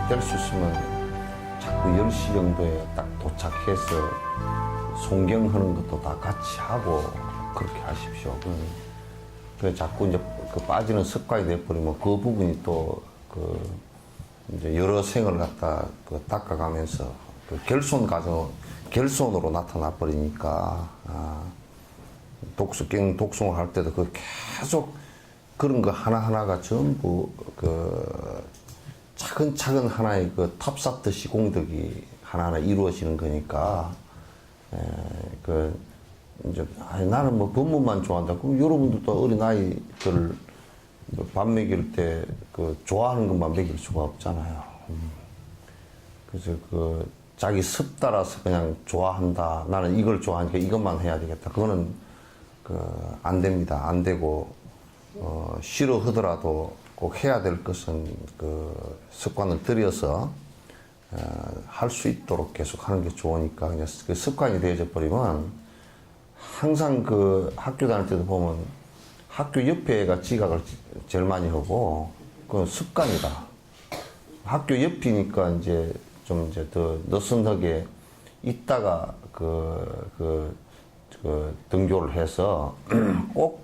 될 수 있으면 자꾸 10시 정도에 딱 도착해서 송경하는 것도 다 같이 하고 그렇게 하십시오. 그 자꾸 이제 그 빠지는 습관이 돼버리면 그 부분이 또 그 이제 여러 생을 갖다 그 닦아가면서 그 결손으로 나타나 버리니까 독송을 할 때도 그 계속 그런 거 하나하나가 전부 그 차근차근 하나의 그 탑사트 공덕이 하나하나 이루어지는 거니까 그 이제 나는 뭐 법문만 좋아한다. 그럼 여러분들도 어린 아이들 밥 먹일 때 그 좋아하는 것만 먹일 수가 없잖아요. 그래서 그 자기 습 따라서 그냥 좋아한다. 나는 이걸 좋아하니까 이것만 해야 되겠다. 그거는 그 안 됩니다. 안 되고 싫어하더라도 꼭 해야 될 것은 그 습관을 들여서 할 수 있도록 계속 하는 게 좋으니까 그냥 그 습관이 되어져 버리면 항상 그 학교 다닐 때도 보면 학교 옆에 애가 지각을 제일 많이 하고 그건 습관이다. 학교 옆이니까 이제 좀 이제 더 느슨하게 있다가 그 등교를 해서 꼭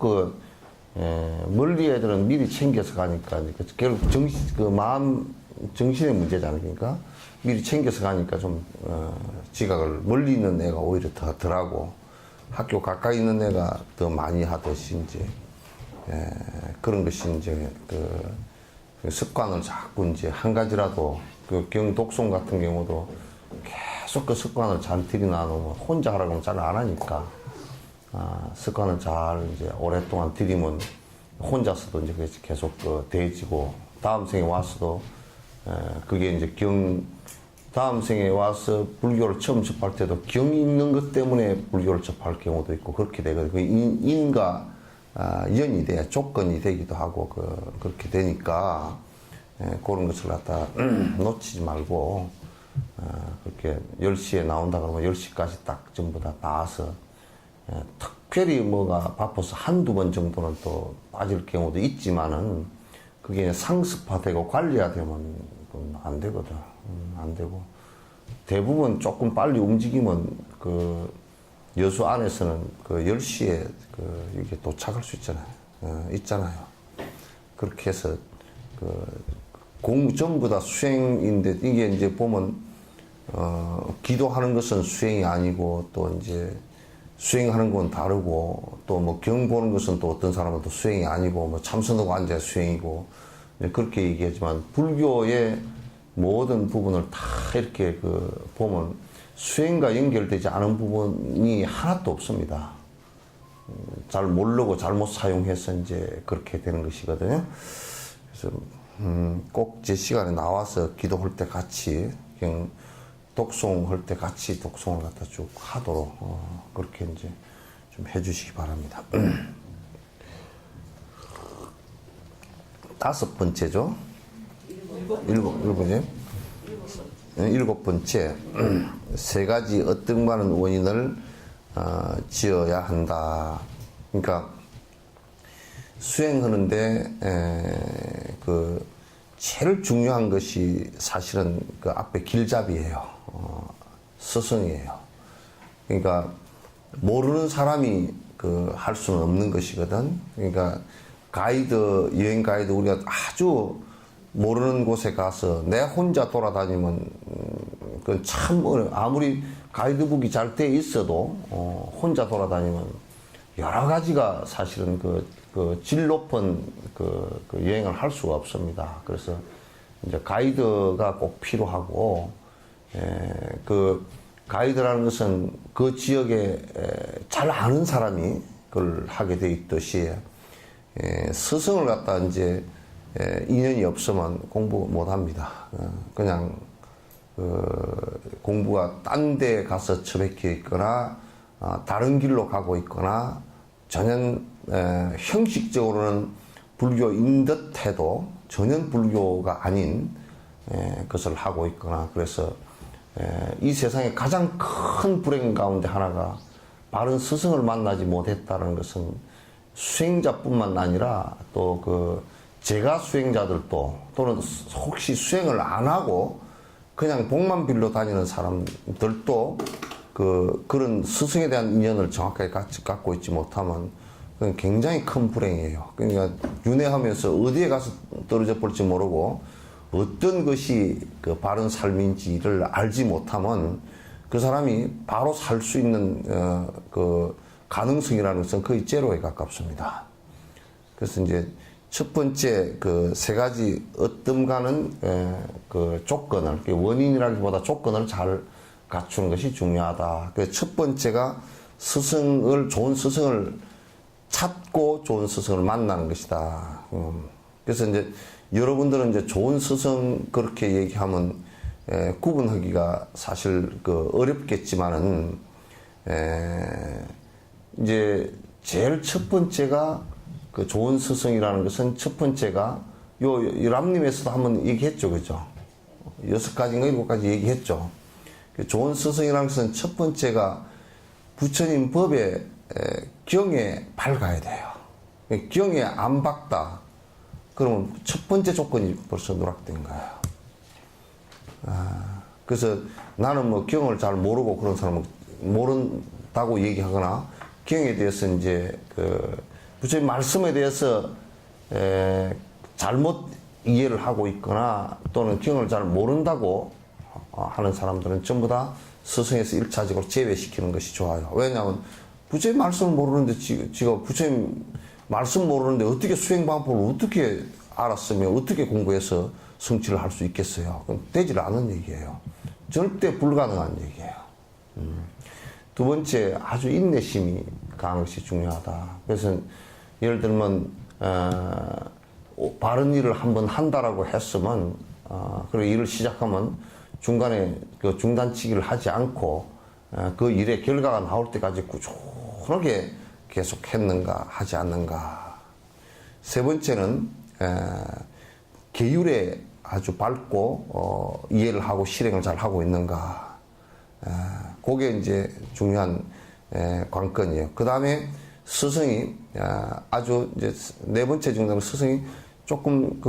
멀리 애들은 미리 챙겨서 가니까 결국 정신의 문제잖아요. 그러니까 미리 챙겨서 가니까 좀 지각을 멀리 있는 애가 오히려 더 덜하고 학교 가까이 있는 애가 더 많이 하듯이 이제 그런 것이 이제 그 습관을 자꾸 이제 한 가지라도 그 경독송 같은 경우도 계속 그 습관을 잘 들여놔놓으면 혼자 하라고 하면 잘 안 하니까 습관을 잘 이제 오랫동안 들이면 혼자서도 이제 계속 대해지고 다음 생에 와서도 그게 이제 다음 생에 와서 불교를 처음 접할 때도 경이 있는 것 때문에 불교를 접할 경우도 있고 그렇게 되거든요. 그 인과 연이 돼야 조건이 되기도 하고 그렇게 되니까 그런 것을 갖다 놓치지 말고 그렇게 10시에 나온다 그러면 10시까지 딱 전부 다 나와서 특별히 뭐가 바빠서 한두 번 정도는 또 빠질 경우도 있지만은 그게 상습화되고 관리화되면 안 되거든. 안 되고 대부분 조금 빨리 움직이면 그 여수 안에서는 그 10시에 이게 도착할 수 있잖아요. 그렇게 해서 전부 다 수행인데 이게 이제 보면 기도하는 것은 수행이 아니고 또 이제 수행하는 건 다르고 또 뭐 경 보는 것은 또 어떤 사람은 또 수행이 아니고 뭐 참선하고 앉아야 수행이고 그렇게 얘기하지만 불교의 모든 부분을 다 이렇게 보면 수행과 연결되지 않은 부분이 하나도 없습니다. 잘 모르고 잘못 사용해서 이제 그렇게 되는 것이거든요. 그래서 꼭 제 시간에 나와서 기도할 때 같이 그냥 독송할 때 같이 독송을 갖다 쭉 하도록 그렇게 이제 좀 해주시기 바랍니다. 5번째죠. 일곱 번째, 세 가지 어떤 원인을 지어야 한다. 그러니까 수행하는데 제일 중요한 것이 사실은 그 앞에 길잡이예요. 스승이에요. 그러니까 모르는 사람이 할 수는 없는 것이거든. 그러니까 여행 가이드 우리가 아주 모르는 곳에 가서 내 혼자 돌아다니면 그건 참 아무리 가이드북이 잘 돼 있어도 혼자 돌아다니면 여러 가지가 사실은 질 높은 여행을 할 수가 없습니다. 그래서 이제 가이드가 꼭 필요하고 가이드라는 것은 그 지역에 잘 아는 사람이 그걸 하게 돼 있듯이 스승을 갖다 이제 인연이 없으면 공부 못 합니다. 그냥 공부가 딴 데 가서 처박혀 있거나 다른 길로 가고 있거나 전혀 형식적으로는 불교인 듯 해도 전혀 불교가 아닌 것을 하고 있거나 그래서 이 세상에 가장 큰 불행 가운데 하나가 바른 스승을 만나지 못했다는 것은 수행자뿐만 아니라 또 제가 수행자들도 또는 혹시 수행을 안 하고 그냥 복만 빌러 다니는 사람들도 그런 스승에 대한 인연을 정확하게 갖고 있지 못하면 그건 굉장히 큰 불행이에요. 그러니까 윤회하면서 어디에 가서 떨어져 볼지 모르고 어떤 것이 그 바른 삶인지를 알지 못하면 그 사람이 바로 살 수 있는 그 가능성이라는 것은 거의 제로에 가깝습니다. 그래서 이제 첫 번째 그 세 가지 어뜸가는 그 조건을, 원인이라기보다 조건을 잘 갖추는 것이 중요하다. 그래서 첫 번째가 좋은 스승을 찾고 좋은 스승을 만나는 것이다. 그래서 이제 여러분들은 이제 좋은 스승 그렇게 얘기하면 구분하기가 사실 그 어렵겠지만은 이제 제일 첫 번째가 그 좋은 스승이라는 것은 첫 번째가 요 람님에서도 한번 얘기했죠, 그죠? 6가지인가 7가지 얘기했죠. 좋은 스승이라는 것은 첫 번째가 부처님 법에 경에 밝아야 돼요. 경에 안 밝다. 그러면 첫 번째 조건이 벌써 누락된 거예요. 그래서 나는 뭐 경을 잘 모르고 그런 사람은 모른다고 얘기하거나 경에 대해서 이제 부처님 말씀에 대해서 잘못 이해를 하고 있거나 또는 경을 잘 모른다고 하는 사람들은 전부 다 스승에서 1차적으로 제외시키는 것이 좋아요. 왜냐하면 부처님 말씀을 모르는데 지가 부처님 말씀 모르는데 어떻게 수행 방법을 어떻게 알았으며 어떻게 공부해서 성취를 할 수 있겠어요? 그건 되질 않은 얘기예요. 절대 불가능한 얘기예요. 두 번째, 아주 인내심이 강한 것이 중요하다. 그래서 예를 들면 바른 일을 한번 한다라고 했으면 그리고 일을 시작하면 중간에 그 중단치기를 하지 않고 그 일의 결과가 나올 때까지 꾸준하게 계속 했는가 하지 않는가. 세 번째는 계율에 아주 밝고 이해를 하고 실행을 잘 하고 있는가. 그게 이제 중요한 관건이에요. 그 다음에 스승이 아주 이제 네 번째 정도는 스승이 조금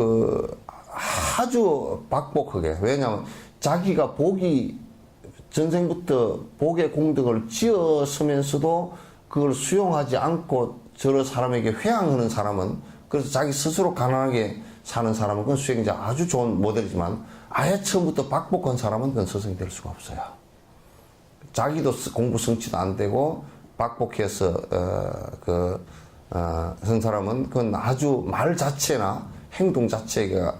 아주 박복하게, 왜냐하면 자기가 복이 전생부터 복의 공덕을 지었으면서도 그걸 수용하지 않고 저런 사람에게 회항하는 사람은, 그래서 자기 스스로 가난하게 사는 사람은 그건 수행자 아주 좋은 모델이지만 아예 처음부터 박복한 사람은 그건 스승이 될 수가 없어요. 자기도 공부 성취도 안 되고 박복해서 한 사람은 그건 아주 말 자체나 행동 자체가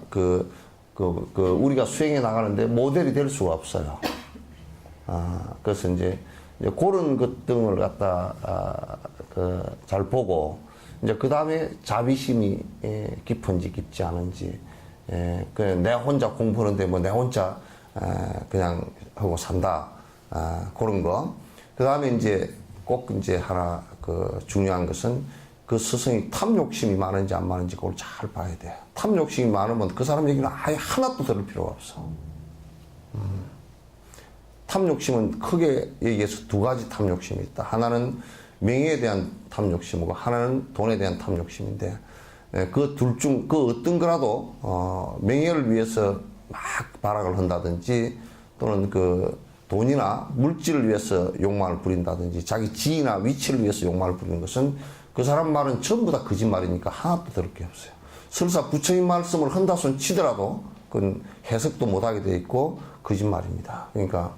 우리가 수행해 나가는데 모델이 될 수가 없어요. 그래서 이제 그런 것 등을 갖다 잘 보고 이제 그 다음에 자비심이 깊은지 깊지 않은지, 그냥 내 혼자 공부하는데 뭐 내 혼자 그냥 하고 산다, 그런 거. 그 다음에 이제 꼭 이제 하나 중요한 것은 그 스승이 탐욕심이 많은지 안 많은지 그걸 잘 봐야 돼요. 탐욕심이 많으면 그 사람 얘기는 아예 하나도 들을 필요가 없어. 탐욕심은 크게 얘기해서 두 가지 탐욕심이 있다. 하나는 명예에 대한 탐욕심이고 하나는 돈에 대한 탐욕심인데, 그 둘 중 그 어떤 거라도 명예를 위해서 막 발악을 한다든지 또는 돈이나 물질을 위해서 욕망을 부린다든지 자기 지위나 위치를 위해서 욕망을 부리는 것은 그 사람 말은 전부 다 거짓말이니까 하나도 들을 게 없어요. 설사 부처님 말씀을 한다 손 치더라도 그건 해석도 못하게 돼 있고 거짓말입니다. 그러니까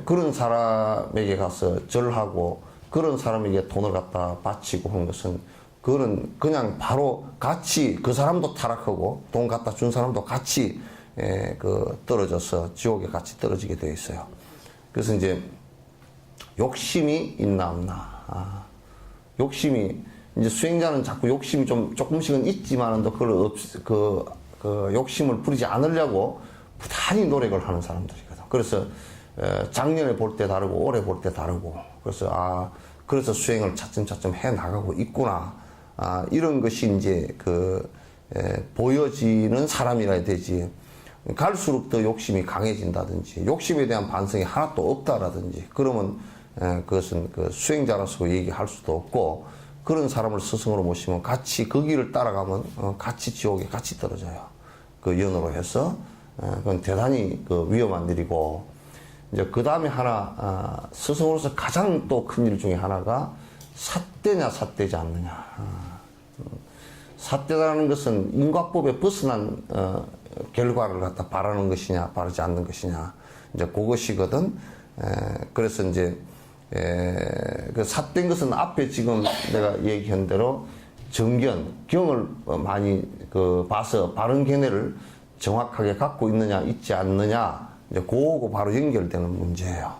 그런 사람에게 가서 절하고 그런 사람에게 돈을 갖다 바치고 하는 것은 그거는 그냥 바로 같이 그 사람도 타락하고 돈 갖다 준 사람도 같이 떨어져서 지옥에 같이 떨어지게 되어 있어요. 그래서 이제 욕심이 있나 없나. 욕심이 이제 수행자는 자꾸 욕심이 조금씩은 있지만은 또 그걸 욕심을 부리지 않으려고 부단히 노력을 하는 사람들이거든. 그래서 작년에 볼 때 다르고 올해 볼 때 다르고, 그래서 그래서 수행을 차츰차츰 해 나가고 있구나. 이런 것이 이제 보여지는 사람이라 해야 되지. 갈수록 더 욕심이 강해진다든지 욕심에 대한 반성이 하나도 없다라든지 그러면 그것은 수행자로서 얘기할 수도 없고, 그런 사람을 스승으로 모시면 같이 그 길을 따라가면 같이 지옥에 같이 떨어져요. 그 연으로 해서 그건 대단히 그 위험한 일이고 이제 그 다음에 하나 스승으로서 가장 또 큰 일 중에 하나가 삿대냐 삿대지 않느냐. 삿대라는 것은 인과법에 벗어난 결과를 갖다 바라는 것이냐 바라지 않는 것이냐 이제 그것이거든. 그래서 이제 그 삿된 것은 앞에 지금 내가 얘기한 대로 경을 많이 그 봐서 바른 견해를 정확하게 갖고 있느냐 있지 않느냐 이제 그거 바로 연결되는 문제예요.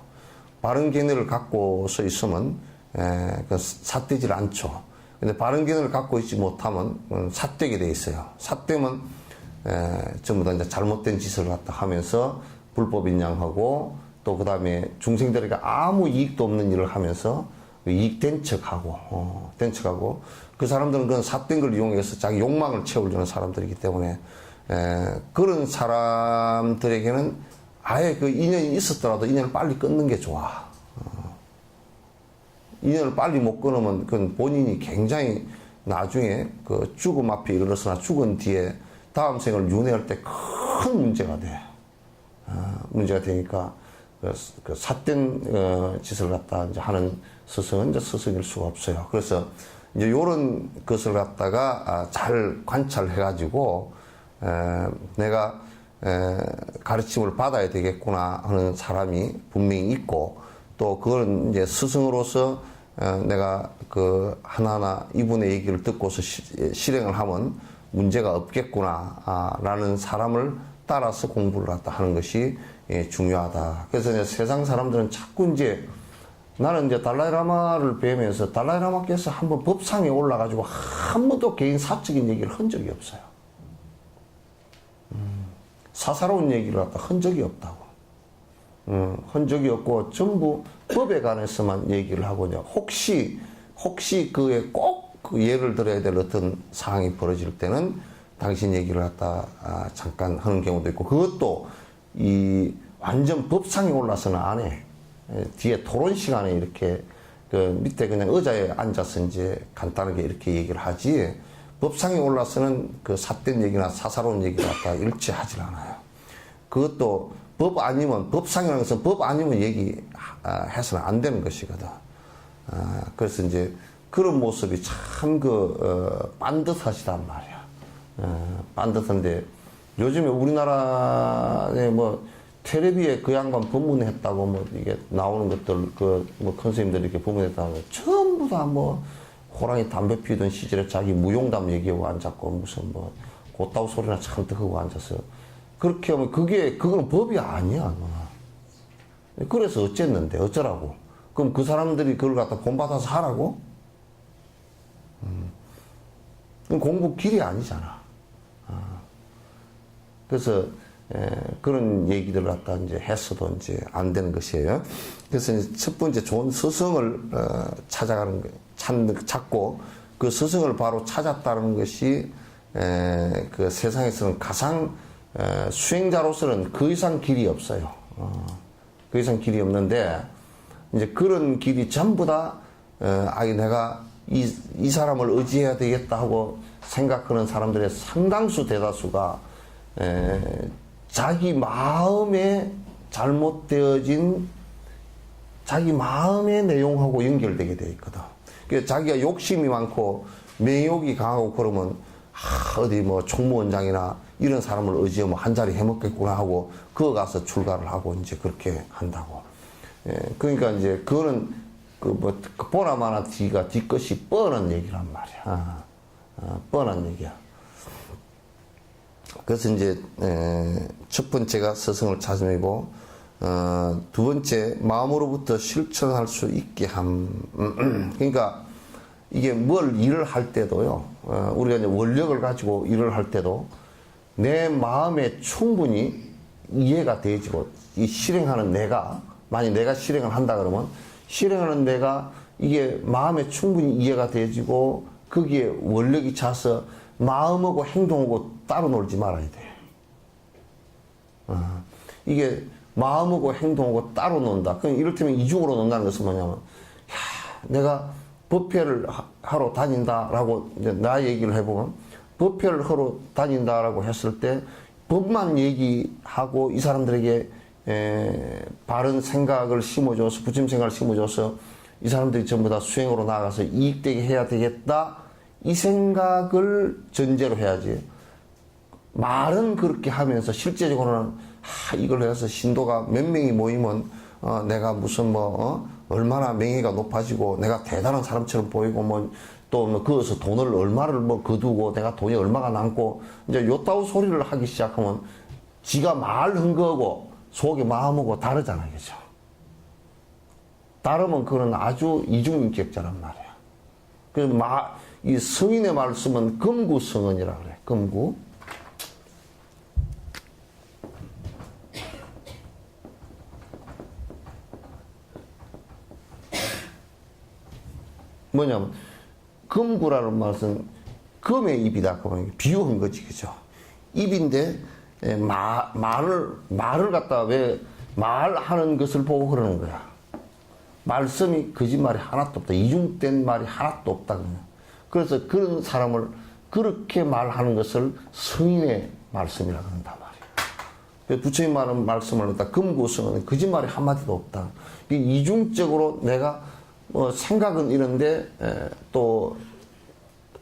바른 견해를 갖고서 있으면 그 삿되질 않죠. 근데 바른 견해를 갖고 있지 못하면 삿되게 돼 있어요. 삿되면 전부 다 이제 잘못된 짓을 갖다 하면서 불법 인양하고 또 그 다음에 중생들에게 아무 이익도 없는 일을 하면서 이익된 척하고 그 사람들은 그런 삿된 걸 이용해서 자기 욕망을 채우려는 사람들이기 때문에 그런 사람들에게는 아예 그 인연이 있었더라도 인연을 빨리 끊는 게 좋아. 인연을 빨리 못 끊으면 그건 본인이 굉장히 나중에 그 죽음 앞에 이르렀으나 죽은 뒤에 다음 생을 윤회할 때 큰 문제가 돼. 문제가 되니까 그 삿된 짓을 갖다 이제 하는 스승은 이제 스승일 수가 없어요. 그래서 이제 요런 것을 갖다가 잘 관찰해가지고 내가 가르침을 받아야 되겠구나 하는 사람이 분명히 있고 또 그걸 이제 스승으로서 내가 그 하나하나 이분의 얘기를 듣고서 실행을 하면 문제가 없겠구나 라는 사람을 따라서 공부를 갖다 하는 것이 중요하다. 그래서 이제 세상 사람들은 자꾸 이제 나는 이제 달라이라마를 뵈면서 달라이라마께서 한번 법상에 올라가지고 한 번도 개인 사적인 얘기를 한 적이 없어요. 사사로운 얘기를 갖다 한 적이 없다고. 한 적이 없고 전부 법에 관해서만 얘기를 하고 이제 혹시 그에 꼭 그 예를 들어야 될 어떤 상황이 벌어질 때는 당신 얘기를 갖다 잠깐 하는 경우도 있고 그것도 이 완전 법상에 올라서는 안 해. 뒤에 토론 시간에 이렇게 그 밑에 그냥 의자에 앉아서 이제 간단하게 이렇게 얘기를 하지 법상에 올라서는 그 삿된 얘기나 사사로운 얘기를 갖다 일치하지 않아요. 그것도 법 아니면 법상이라는 것은 법 아니면 얘기해서는 안 되는 것이거든. 그래서 이제 그런 모습이 참 반듯하시단 말이야. 반듯한데 요즘에 우리나라에 뭐 텔레비에 그 양반 법문했다고 뭐 이게 나오는 것들 뭐 선생님들이 이렇게 법문했다고 전부 다 뭐 호랑이 담배 피우던 시절에 자기 무용담 얘기하고 앉았고 무슨 뭐 곧다우 소리나 잔뜩 하고 앉아서 그렇게 하면 그건 법이 아니야. 그래서 어쨌는데 어쩌라고? 그럼 그 사람들이 그걸 갖다 본받아서 하라고? 공부 길이 아니잖아. 그래서 그런 얘기들을 갖다 이제 했어도 이제 안 되는 것이에요. 그래서 이제 첫 번째 좋은 스승을 찾아가는 거, 찾고 그 스승을 바로 찾았다는 것이 그 세상에서는 가장 수행자로서는 그 이상 길이 없어요. 그 이상 길이 없는데 이제 그런 길이 전부 다 내가 이 사람을 의지해야 되겠다 하고 생각하는 사람들의 상당수 대다수가 자기 마음에 잘못되어진 자기 마음의 내용하고 연결되게 되어 있거든. 그래서 자기가 욕심이 많고 명욕이 강하고 그러면 어디 뭐 총무원장이나 이런 사람을 의지하면 한 자리 해먹겠구나 하고 그거 가서 출가를 하고 이제 그렇게 한다고. 그러니까 이제 그거는 보나마나 뒤끝이 뻔한 얘기란 말이야. 뻔한 얘기야. 그래서 이제 첫 번째가 스승을 찾음이고 두 번째 마음으로부터 실천할 수 있게 함. 그러니까 이게 뭘 일을 할 때도요. 우리가 이제 원력을 가지고 일을 할 때도 내 마음에 충분히 이해가 되지고 이 실행하는 내가 만약 내가 실행을 한다 그러면 실행하는 내가 이게 마음에 충분히 이해가 되지고 거기에 원력이 차서 마음하고 행동하고 따로 놀지 말아야 돼. 이게 마음하고 행동하고 따로 논다. 그럼 이를테면 이중으로 논다는 것은 뭐냐면, 내가 법회를 하러 다닌다라고 이제 나 얘기를 해보면 법회를 하러 다닌다라고 했을 때 법만 얘기하고 이 사람들에게 바른 생각을 심어줘서 부처님 생각을 심어줘서 이 사람들이 전부 다 수행으로 나가서 이익되게 해야 되겠다 이 생각을 전제로 해야지. 말은 그렇게 하면서 실제적으로는 이걸 해서 신도가 몇 명이 모이면 내가 무슨 얼마나 명예가 높아지고 내가 대단한 사람처럼 보이고 또 거기서 돈을 얼마를 거두고 내가 돈이 얼마가 남고 이제 요따위 소리를 하기 시작하면 지가 말한 거하고 속의 마음하고 다르잖아요. 그죠? 다르면 그건 아주 이중인격자란 말이야. 그래서 이 성인의 말씀은 금구성언이라 그래. 금구. 뭐냐면 금구라는 말은 금의 입이다. 비유한 거지, 그죠? 입인데 말을 갖다 왜 말하는 것을 보고 그러는 거야. 말씀이 거짓말이 하나도 없다. 이중된 말이 하나도 없다. 그냥. 그래서 그런 사람을 그렇게 말하는 것을 성인의 말씀이라 그런단 말이야. 부처님 말은 말씀을 갖다 금구성은 거짓말이 한마디도 없다. 이중적으로 내가 생각은 이런데 또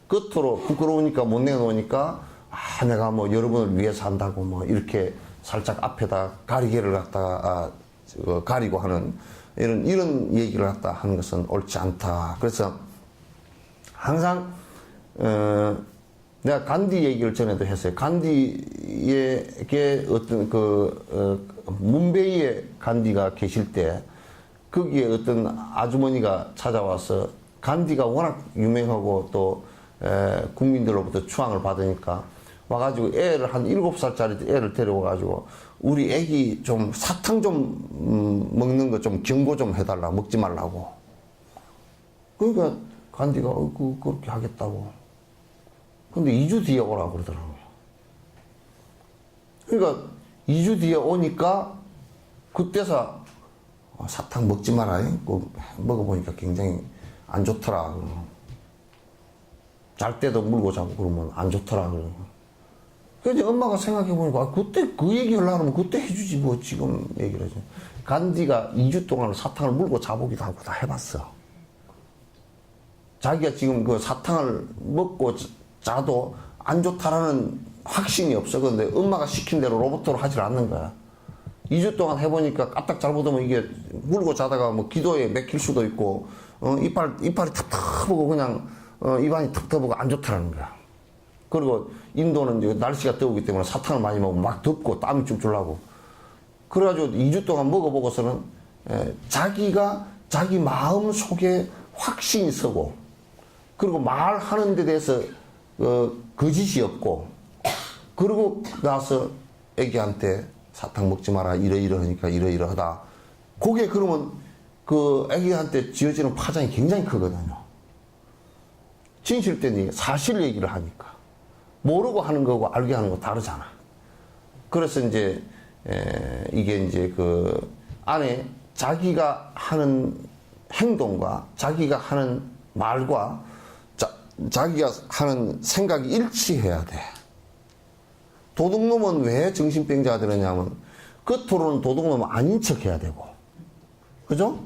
끝으로 부끄러우니까 못 내놓으니까 내가 여러분을 위해서 한다고 이렇게 살짝 앞에다 가리개를 갖다가 가리고 하는 이런 얘기를 갖다 하는 것은 옳지 않다. 그래서 항상 내가 간디 얘기를 전에도 했어요. 간디에게 어떤 문베이의 간디가 계실 때 거기에 어떤 아주머니가 찾아와서 간디가 워낙 유명하고 또 국민들로부터 추앙을 받으니까 와가지고 애를 한 7살짜리 애를 데려와가지고 우리 애기 좀 사탕 좀 먹는 거 좀 경고 좀 해달라. 먹지 말라고. 그러니까 간디가 그렇게 하겠다고. 근데 2주 뒤에 오라고 그러더라고요. 그러니까 2주 뒤에 오니까 그때서 사탕 먹지 마라. 먹어보니까 굉장히 안 좋더라. 잘 때도 물고 자고 그러면 안 좋더라. 그래서 엄마가 생각해보니까 그때 그 얘기 하려면 그때 해주지 지금 얘기를 하지. 간디가 2주 동안 사탕을 물고 자보기도 하고 다 해봤어. 자기가 지금 그 사탕을 먹고 자도 안 좋다라는 확신이 없어. 그런데 엄마가 시킨 대로 로봇으로 하질 않는 거야. 2주 동안 해보니까 까딱 잘못하면 이게 물고 자다가 기도에 맥힐 수도 있고, 이빨이 텁텁하고 그냥, 입안이 텁텁하고 안 좋다라는 거야. 그리고 인도는 이제 날씨가 더우기 때문에 사탕을 많이 먹으면 막 덥고 땀이 쭉쭉 나고. 그래가지고 2주 동안 먹어보고서는, 자기가 자기 마음 속에 확신이 서고, 그리고 말하는 데 대해서, 거짓이 없고, 그리고 나서 애기한테 사탕 먹지 마라. 이러이러하니까 이러이러하다. 그게 그러면 그 애기한테 지어지는 파장이 굉장히 크거든요. 진실 때는 사실 얘기를 하니까. 모르고 하는 거고 알게 하는 거 다르잖아. 그래서 이제, 이게 이제 그 안에 자기가 하는 행동과 자기가 하는 말과 자기가 하는 생각이 일치해야 돼. 도둑놈은 왜 정신병자가 되느냐면 겉으로는 도둑놈은 아닌 척 해야 되고, 그죠?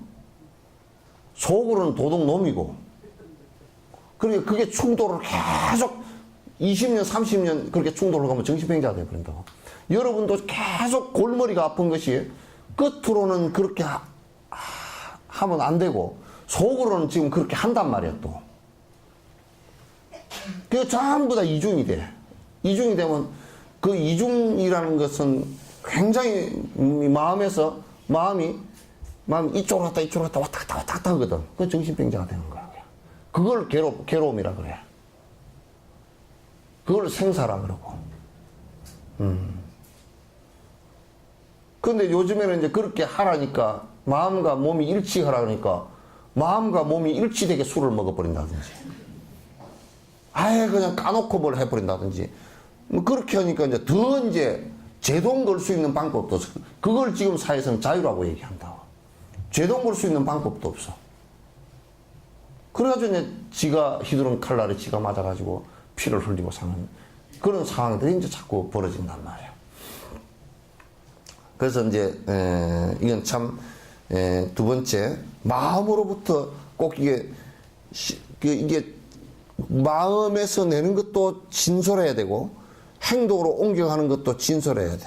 속으로는 도둑놈이고, 그러니까 그게 충돌을 계속 20년, 30년 그렇게 충돌을 가면 정신병자가 되어버린다고. 여러분도 계속 골머리가 아픈 것이 끝으로는 그렇게 하면 안 되고 속으로는 지금 그렇게 한단 말이야 또. 그게 전부 다 이중이 돼. 이중이 되면 그 이중이라는 것은 굉장히 마음이 이쪽으로 갔다 이쪽으로 갔다 왔다 갔다 왔다 갔다 하거든. 그 정신병자가 되는 거야. 그걸 괴로움이라 그래. 그걸 생사라 그러고. 근데 요즘에는 이제 그렇게 하라니까, 마음과 몸이 일치하라 그러니까, 마음과 몸이 일치되게 술을 먹어버린다든지, 아예 그냥 까놓고 뭘 해버린다든지, 그렇게 하니까 이제 더 이제 제동 걸 수 있는 방법도 없어. 그걸 지금 사회에서는 자유라고 얘기한다. 제동 걸 수 있는 방법도 없어. 그래가지고 이제 지가 휘두른 칼날에 지가 맞아가지고 피를 흘리고 사는 그런 상황들이 이제 자꾸 벌어진단 말이에요. 그래서 이제 이건 참 두 번째 마음으로부터 꼭 이게 마음에서 내는 것도 진솔해야 되고 행동으로 옮겨가는 것도 진솔해야 돼.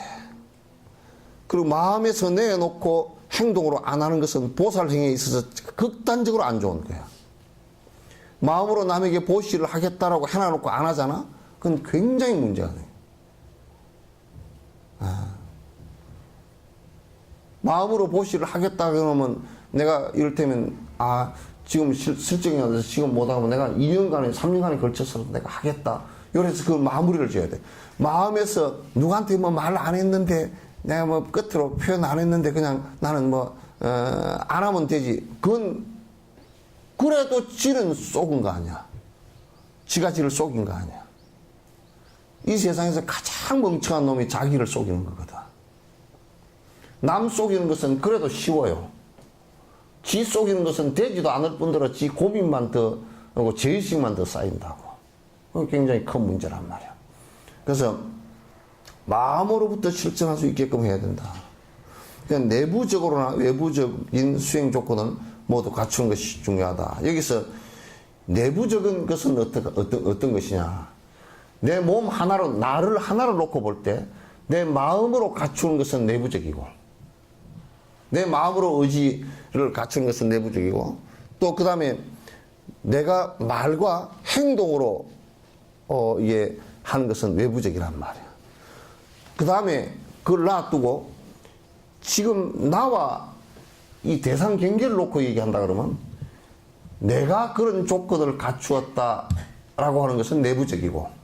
그리고 마음에서 내놓고 행동으로 안 하는 것은 보살행위에 있어서 극단적으로 안 좋은 거야. 마음으로 남에게 보시를 하겠다라고 해놔놓고 안 하잖아? 그건 굉장히 문제가 돼. 마음으로 보시를 하겠다 그러면 내가 이를테면 지금 실정이 안 돼서 지금 못하면 내가 2년간에 3년간에 걸쳐서 내가 하겠다. 이래서 그 마무리를 지어야 돼. 마음에서 누구한테 뭐 말 안 했는데 내가 뭐 끝으로 표현 안 했는데 그냥 나는 안 하면 되지. 그건 그래도 지는 속은 거 아니야. 지가 지를 속인 거 아니야. 이 세상에서 가장 멍청한 놈이 자기를 속이는 거거든. 남 속이는 것은 그래도 쉬워요. 지 속이는 것은 되지도 않을 뿐더러 지 고민만 더 하고 죄의식만 더 쌓인다고. 그건 굉장히 큰 문제란 말이야. 그래서 마음으로부터 실천할 수 있게끔 해야 된다. 그냥 내부적으로나 외부적인 수행 조건은 모두 갖추는 것이 중요하다. 여기서 내부적인 것은 어떤 것이냐. 내 몸 하나로, 나를 하나로 놓고 볼 때 내 마음으로 갖추는 것은 내부적이고 내 마음으로 의지를 갖추는 것은 내부적이고 또 그 다음에 내가 말과 행동으로 이게 하는 것은 외부적이란 말이야. 그 다음에 그걸 놔두고 지금 나와 이 대상 경계를 놓고 얘기한다 그러면 내가 그런 조건을 갖추었다라고 하는 것은 내부적이고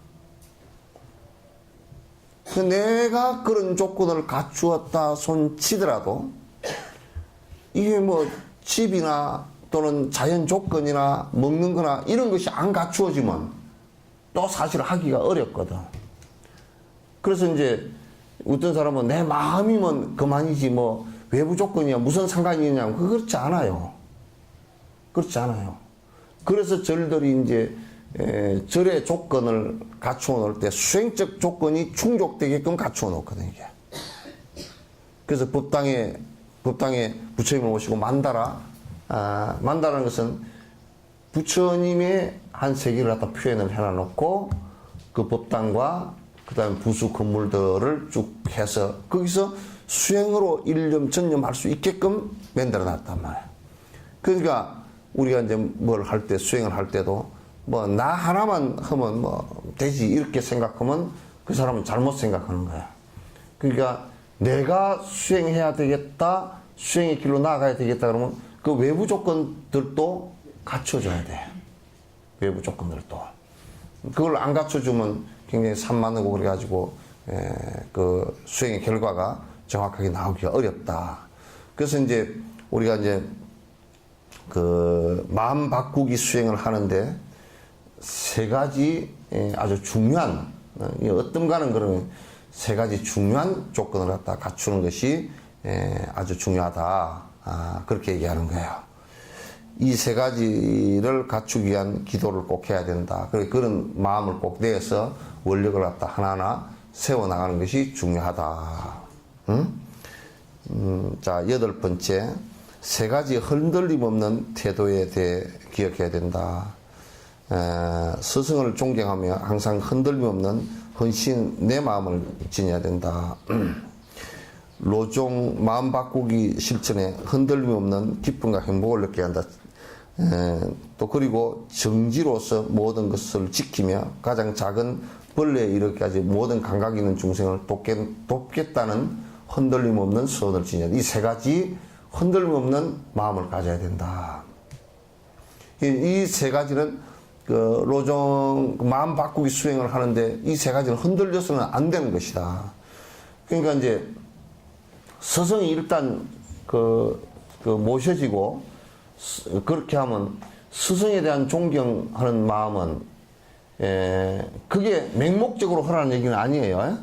내가 그런 조건을 갖추었다 손치더라도 이게 뭐 집이나 또는 자연 조건이나 먹는 거나 이런 것이 안 갖추어지면 또 사실 하기가 어렵거든. 그래서 이제 어떤 사람은 내 마음이면 그만이지 뭐 외부 조건이야 무슨 상관이 있냐면 그렇지 않아요. 그렇지 않아요. 그래서 절들이 이제 절의 조건을 갖추어 놓을 때 수행적 조건이 충족되게끔 갖추어 놓거든 이게. 그래서 법당에 부처님을 모시고 만다라는 것은 부처님의 한 세계를 갖다 표현을 해놔놓고 그 법당과 그 다음에 부수 건물들을 쭉 해서 거기서 수행으로 일념 전념할 수 있게끔 만들어 놨단 말이야. 그러니까 우리가 이제 뭘 할 때 수행을 할 때도 뭐 나 하나만 하면 뭐 되지 이렇게 생각하면 그 사람은 잘못 생각하는 거야. 그러니까 내가 수행해야 되겠다, 수행의 길로 나아가야 되겠다 그러면 그 외부 조건들도 갖춰줘야 돼. 외부 조건들도. 그걸 안 갖춰주면 굉장히 산만하고 그래가지고 그 수행의 결과가 정확하게 나오기가 어렵다. 그래서 이제 우리가 이제 그 마음 바꾸기 수행을 하는데 세 가지 아주 중요한 어떤가는 그런 세 가지 중요한 조건을 갖다 갖추는 것이 아주 중요하다. 그렇게 얘기하는 거예요. 이 세 가지를 갖추기 위한 기도를 꼭 해야 된다. 그런 마음을 꼭 내서 원력을 갖다 하나하나 세워나가는 것이 중요하다. 자, 8번째. 세 가지 흔들림 없는 태도에 대해 기억해야 된다. 스승을 존경하며 항상 흔들림 없는 헌신 내 마음을 지녀야 된다. 로종 마음 바꾸기 실천에 흔들림 없는 기쁨과 행복을 느껴야 한다. 또 그리고 정지로서 모든 것을 지키며 가장 작은 벌레에 이르기까지 모든 감각 있는 중생을 돕겠다는 흔들림 없는 소원을 지녀야 된다. 이 세 가지 흔들림 없는 마음을 가져야 된다. 이 세 가지는 그 로종 마음 바꾸기 수행을 하는데 이 세 가지는 흔들려서는 안 되는 것이다. 그러니까 이제 스승이 일단 그 모셔지고 그렇게 하면 스승에 대한 존경하는 마음은 그게 맹목적으로 하라는 얘기는 아니에요.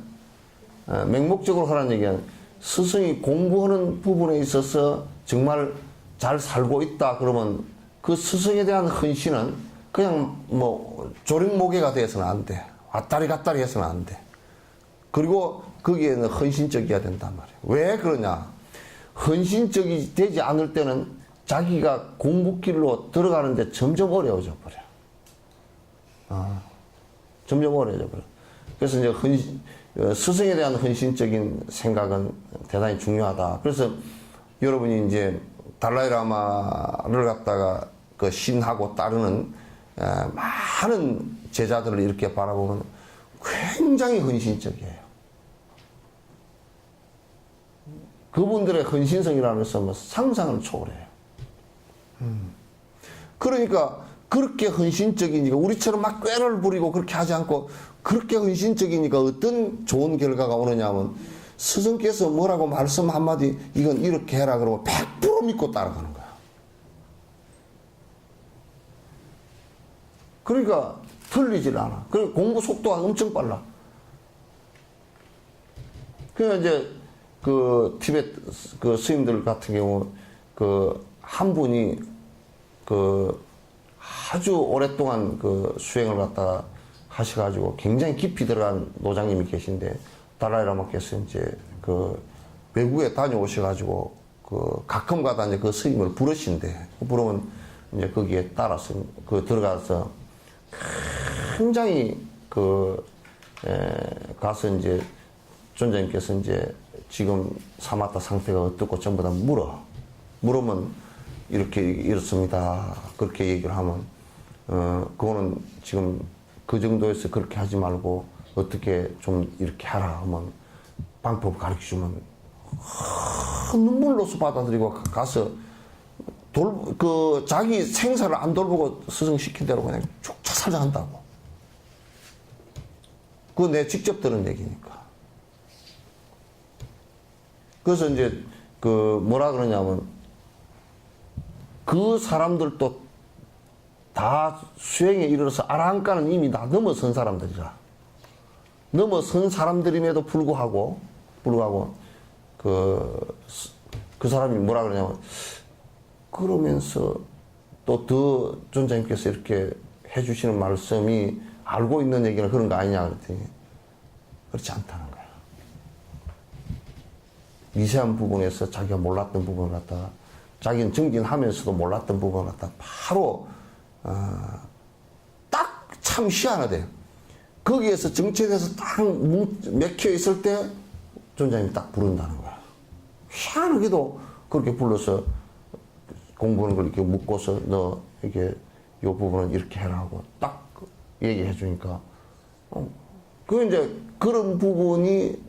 맹목적으로 하라는 얘기는 스승이 공부하는 부분에 있어서 정말 잘 살고 있다 그러면 그 스승에 대한 헌신은 그냥 뭐 조랭모개가 돼서는 안 돼. 왔다리 갔다리 해서는 안 돼. 그리고 거기에는 헌신적이어야 된단 말이에요. 왜 그러냐? 헌신적이 되지 않을 때는 자기가 공부길로 들어가는데 점점 어려워져 버려. 점점 어려워져 버려. 그래서 이제 스승에 대한 헌신적인 생각은 대단히 중요하다. 그래서 여러분이 이제 달라이라마를 갖다가 그 신하고 따르는 많은 제자들을 이렇게 바라보면 굉장히 헌신적이에요. 그분들의 헌신성이라는 것은 뭐 상상을 초월해요. 그러니까 그렇게 헌신적이니까 우리처럼 막 꾀를 부리고 그렇게 하지 않고 그렇게 헌신적이니까 어떤 좋은 결과가 오느냐면 스승께서 뭐라고 말씀 한마디 이건 이렇게 해라 그러면 100% 믿고 따라가는 거야. 그러니까 틀리질 않아. 그리고 공부 속도가 엄청 빨라. 그러니까 이제 그 티베트 그 스님들 같은 경우 그 한 분이 그 아주 오랫동안 그 수행을 갖다가 하셔가지고 굉장히 깊이 들어간 노장님이 계신데 달라이라마께서 이제 그 외국에 다녀오셔가지고 그 가끔가다 이제 그 스님을 부르신대. 부르면 이제 거기에 따라서 그 들어가서 굉장히 그 가서 이제 존자님께서 이제 지금 사마타 상태가 어떻고 전부 다 물으면 이렇게 이렇습니다. 그렇게 얘기를 하면 그거는 지금 그 정도에서 그렇게 하지 말고 어떻게 좀 이렇게 하라 하면 방법을 가르쳐 주면 눈물로서 받아들이고 가서 그 자기 생사를 안 돌보고 스승 시킨 대로 그냥 쭉 살자한다고. 그거 내 직접 들은 얘기니까. 그래서 이제 그 뭐라 그러냐면 그 사람들도 다 수행에 이르러서 아라한가는 이미 다 넘어선 사람들이라. 넘어선 사람들임에도 불구하고 그 사람이 뭐라 그러냐면 그러면서 또 더 존자님께서 이렇게 해주시는 말씀이 알고 있는 얘기는 그런 거 아니냐 그랬더니 그렇지 않다는 거야. 미세한 부분에서 자기가 몰랐던 부분을 갖다가 자기는 정진하면서도 몰랐던 부분을 갖다가 바로 딱 참 희한하대. 거기에서 정체돼서 딱 맥혀 있을 때 존자님이 딱 부른다는 거야. 희한하게도 그렇게 불러서 공부하는 걸 이렇게 묶어서 너 이게 요 부분은 이렇게 해라 하고 딱 얘기해 주니까 그 이제 그런 부분이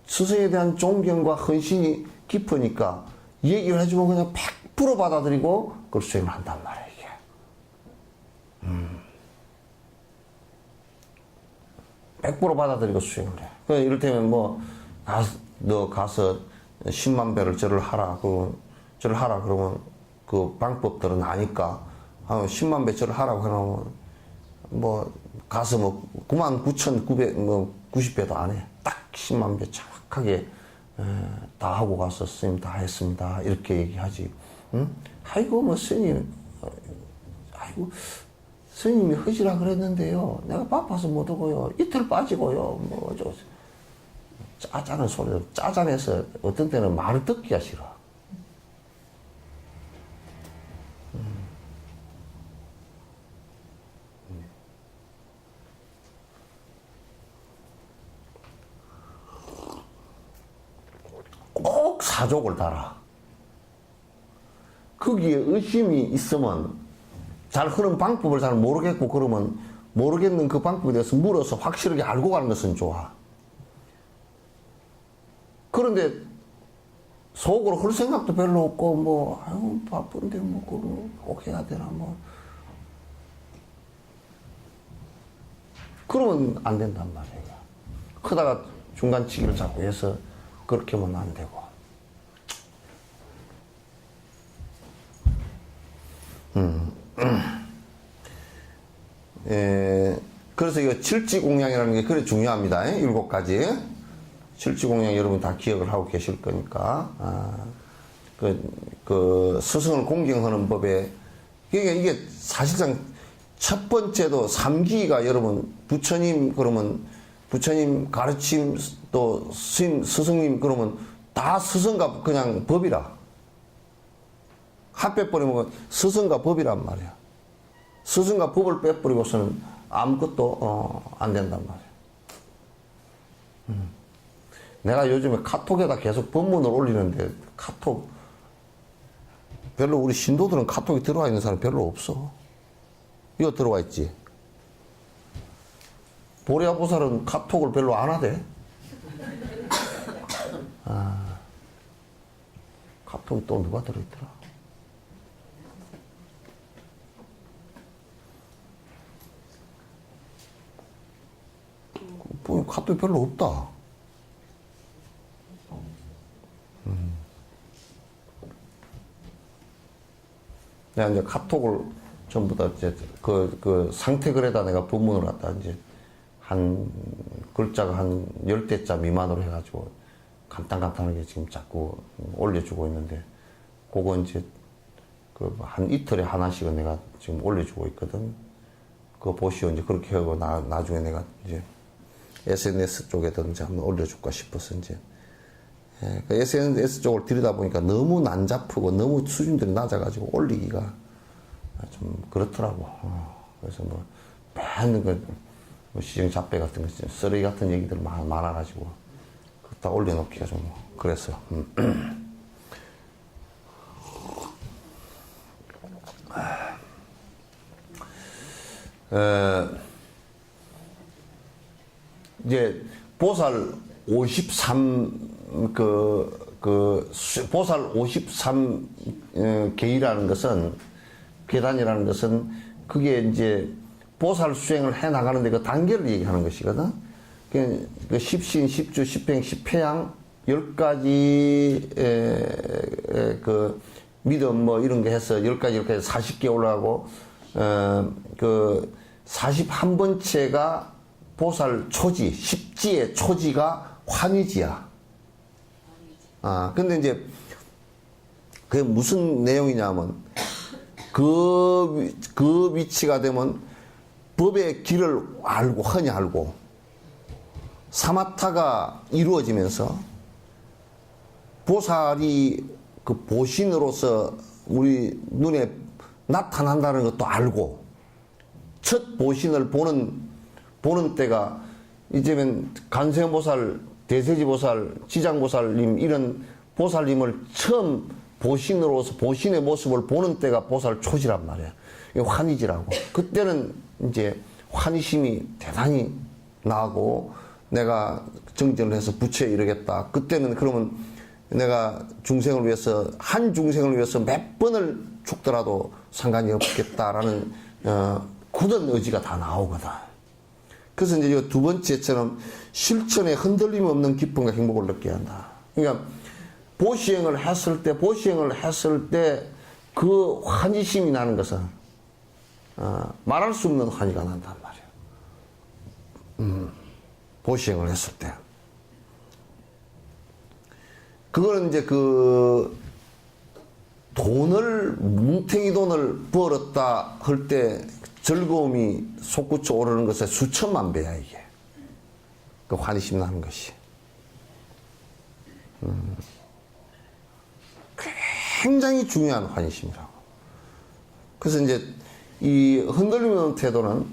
스승에 대한 존경과 헌신이 깊으니까 얘기를 해주면 그냥 100% 받아들이고 그걸 수행을 한단 말이야 이게. 100% 받아들이고 수행을 해. 그러니까 이를테면 뭐 너 가서 10만 배를 절을 하라 그러면 그 방법들은 아니까 10만 배 절을 하라고 해놓으면 뭐 가서 뭐 99,990배도 안 해. 딱 10만 배 정확하게 다 하고 가서 스님 다 했습니다. 이렇게 얘기하지. 응? 아이고 뭐 스님 아이고 스님이 하시라 그랬는데요. 내가 바빠서 못 오고요. 이틀 빠지고요. 뭐 어쩌고 짜잔한 소리를 짜잔해서 어떤 때는 말을 듣기가 싫어. 꼭 사족을 달아. 거기에 의심이 있으면 잘 하는 방법을 잘 모르겠고 그러면 모르겠는 그 방법에 대해서 물어서 확실하게 알고 가는 것은 좋아. 그런데 속으로 할 생각도 별로 없고 뭐 아유 바쁜데 뭐 그거 꼭 해야 되나 뭐 그러면 안 된단 말이야. 크다가 중간치기를 자꾸 해서 그렇게 하면 안 되고. 그래서 이거 칠지공양이라는 게 그래 중요합니다. 7가지. 칠지공양 여러분 다 기억을 하고 계실 거니까. 그 스승을 공경하는 법에 그러니까 이게 사실상 첫 번째도 삼기가 여러분 부처님 그러면 부처님 가르침 또 스승님 그러면 다 스승과 그냥 법이라. 핫 빼버리면 스승과 법이란 말이야. 스승과 법을 빼버리고서는 아무것도 안 된단 말이야. 내가 요즘에 카톡에다 계속 법문을 올리는데 카톡 별로 우리 신도들은 카톡이 들어와 있는 사람 별로 없어. 이거 들어와 있지. 보리아보살은 카톡을 별로 안 하대. 카톡이 또 누가 들어있더라. 카톡이 별로 없다. 내가 이제 카톡을 전부 다 이제 그 상태글에다 내가 법문을 갖다 이제 한 글자가 한 10대자 미만으로 해가지고 간단하게 지금 자꾸 올려주고 있는데 그거 이제 그 한 이틀에 하나씩은 내가 지금 올려주고 있거든. 그거 보시오. 이제 그렇게 하고 나중에 내가 이제 SNS 쪽에든지 한번 올려줄까 싶어서 이제 그 SNS 쪽을 들이다 보니까 너무 난잡하고 너무 수준들이 낮아가지고 올리기가 좀 그렇더라고. 그래서 뭐 맨 그 시정 잡배 같은 거 쓰레기 같은 얘기들 많아가지고 다 올려놓기가 좀 그랬어. 이제 보살 53 보살 53 계이라는 것은 계단이라는 것은 그게 이제 보살 수행을 해 나가는데 그 단계를 얘기하는 것이거든. 그 십신, 십주, 십행, 십회양 10가지 그 믿음 뭐 이런 게 해서 10가지 이렇게 해서 40개 올라가고 그 41번째가 보살 초지, 십지의 초지가 환희지야. 근데 이제 그게 무슨 내용이냐면 그 위치가 되면 법의 길을 알고 흔히 알고 사마타가 이루어지면서 보살이 그 보신으로서 우리 눈에 나타난다는 것도 알고 첫 보신을 보는 때가 이제는 간세음보살, 대세지보살, 지장보살님 이런 보살님을 처음 보신으로서 보신의 모습을 보는 때가 보살 초지란 말이야. 이게 환희지라고. 그때는 이제 환희심이 대단히 나고 내가 정진을 해서 부처에 이르겠다. 그때는 그러면 내가 중생을 위해서 한 중생을 위해서 몇 번을 죽더라도 상관이 없겠다라는 굳은 의지가 다 나오거든. 그래서 이제 이 두 번째처럼 실천에 흔들림 없는 기쁨과 행복을 느껴야 한다. 그러니까 보시행을 했을 때 그 환희심이 나는 것은 말할 수 없는 환희가 난단 말이야. 보시행을 했을 때. 그거는 이제 그 뭉탱이 돈을 벌었다 할 때 즐거움이 솟구쳐 오르는 것에 수천만 배야 이게. 그 환희심 나는 것이. 굉장히 중요한 환희심이라고. 그래서 이제 이 흔들림 없는 태도는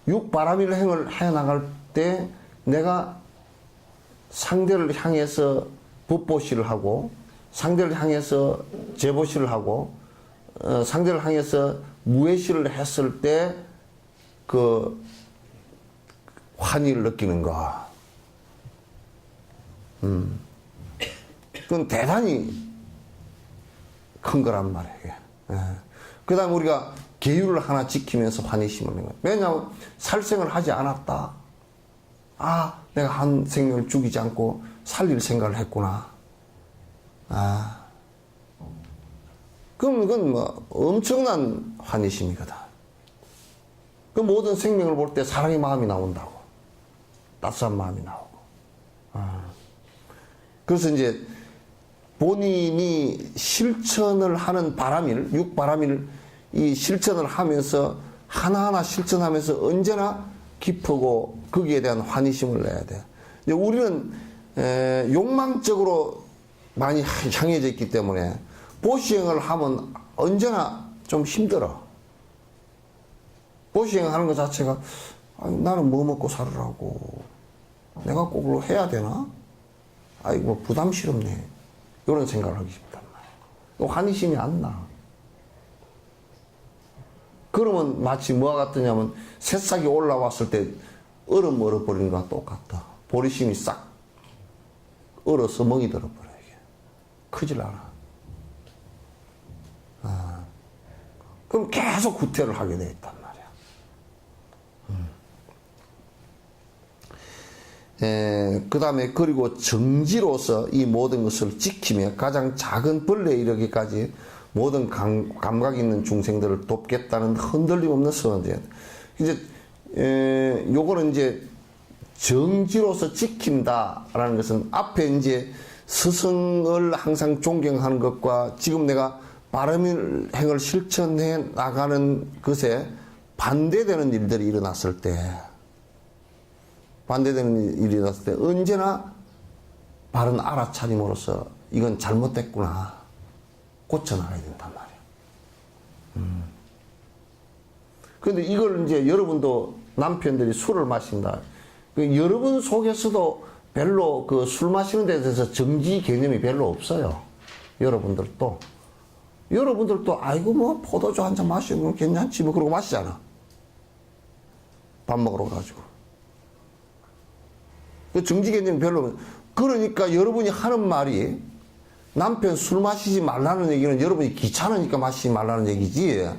육바라밀 행을 해 나갈 때 내가 상대를 향해서 법보시를 하고 상대를 향해서 제보시를 하고 상대를 향해서 무해시를 했을 때 그 환희를 느끼는 거. 그건 대단히 큰 거란 말이에요. 그 다음에 우리가 계율을 하나 지키면서 환희심을 내는 거예요. 왜냐하면 살생을 하지 않았다. 내가 한 생명을 죽이지 않고 살릴 생각을 했구나. 그럼 그건 뭐 엄청난 환희심이거든. 그 모든 생명을 볼 때 사랑의 마음이 나온다고. 따스한 마음이 나오고. 그래서 이제 본인이 실천을 하는 바라밀, 육바라밀, 이 실천을 하면서 하나하나 실천하면서 언제나 기쁘고 거기에 대한 환희심을 내야 돼. 이제 우리는 욕망적으로 많이 향해져 있기 때문에 보시행을 하면 언제나 좀 힘들어. 보시행 하는 것 자체가 나는 뭐 먹고 살으라고 내가 꼭 그걸 해야 되나? 아이고 뭐 부담스럽네. 이런 생각을 하기 쉽단 말이야. 환희심이 안 나. 그러면 마치 뭐와 같으냐면 새싹이 올라왔을 때 얼음 얼어버리는 거와 똑같다. 보리심이 싹 얼어서 멍이 들어버려. 이게 크질 않아. 그럼 계속 구태를 하게 돼 있단 말이야. 그 다음에 그리고 정지로서 이 모든 것을 지키며 가장 작은 벌레에 이르기까지 모든 감각 있는 중생들을 돕겠다는 흔들림 없는 선언이에요. 이제 요거는 이제 정지로서 지킨다라는 것은 앞에 이제 스승을 항상 존경하는 것과 지금 내가 바른 행을 실천해 나가는 것에 반대되는 일들이 일어났을 때, 반대되는 일이 일어났을 때 언제나 바른 알아차림으로써 이건 잘못됐구나 고쳐나가야 된단 말이야. 그런데 이걸 이제 여러분도 남편들이 술을 마신다. 여러분 속에서도 별로 그 술 마시는 데 대해서 정지 개념이 별로 없어요. 여러분들도 아이고 뭐 포도주 한 잔 마시면 괜찮지 뭐 그러고 마시잖아. 밥 먹으러 가지고. 그 정지 개념이 별로 없어요. 그러니까 여러분이 하는 말이 남편 술 마시지 말라는 얘기는 여러분이 귀찮으니까 마시지 말라는 얘기지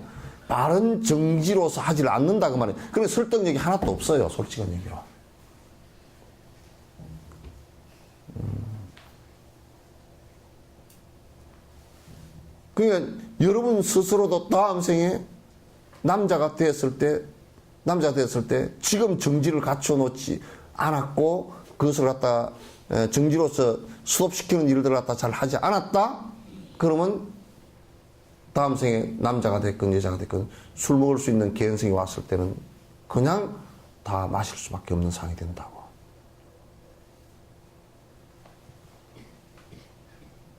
바른 정지로서 하질 않는다 그 말이에요. 그런 설득력이 하나도 없어요. 솔직한 얘기로. 그러니까 여러분 스스로도 다음 생에 남자가 됐을 때 지금 정지를 갖춰 놓지 않았고 그것을 갖다 정지로서 수업시키는 일들을 갖다 잘 하지 않았다? 그러면 다음 생에 남자가 됐건 여자가 됐건 술 먹을 수 있는 개연성이 왔을 때는 그냥 다 마실 수밖에 없는 상황이 된다고.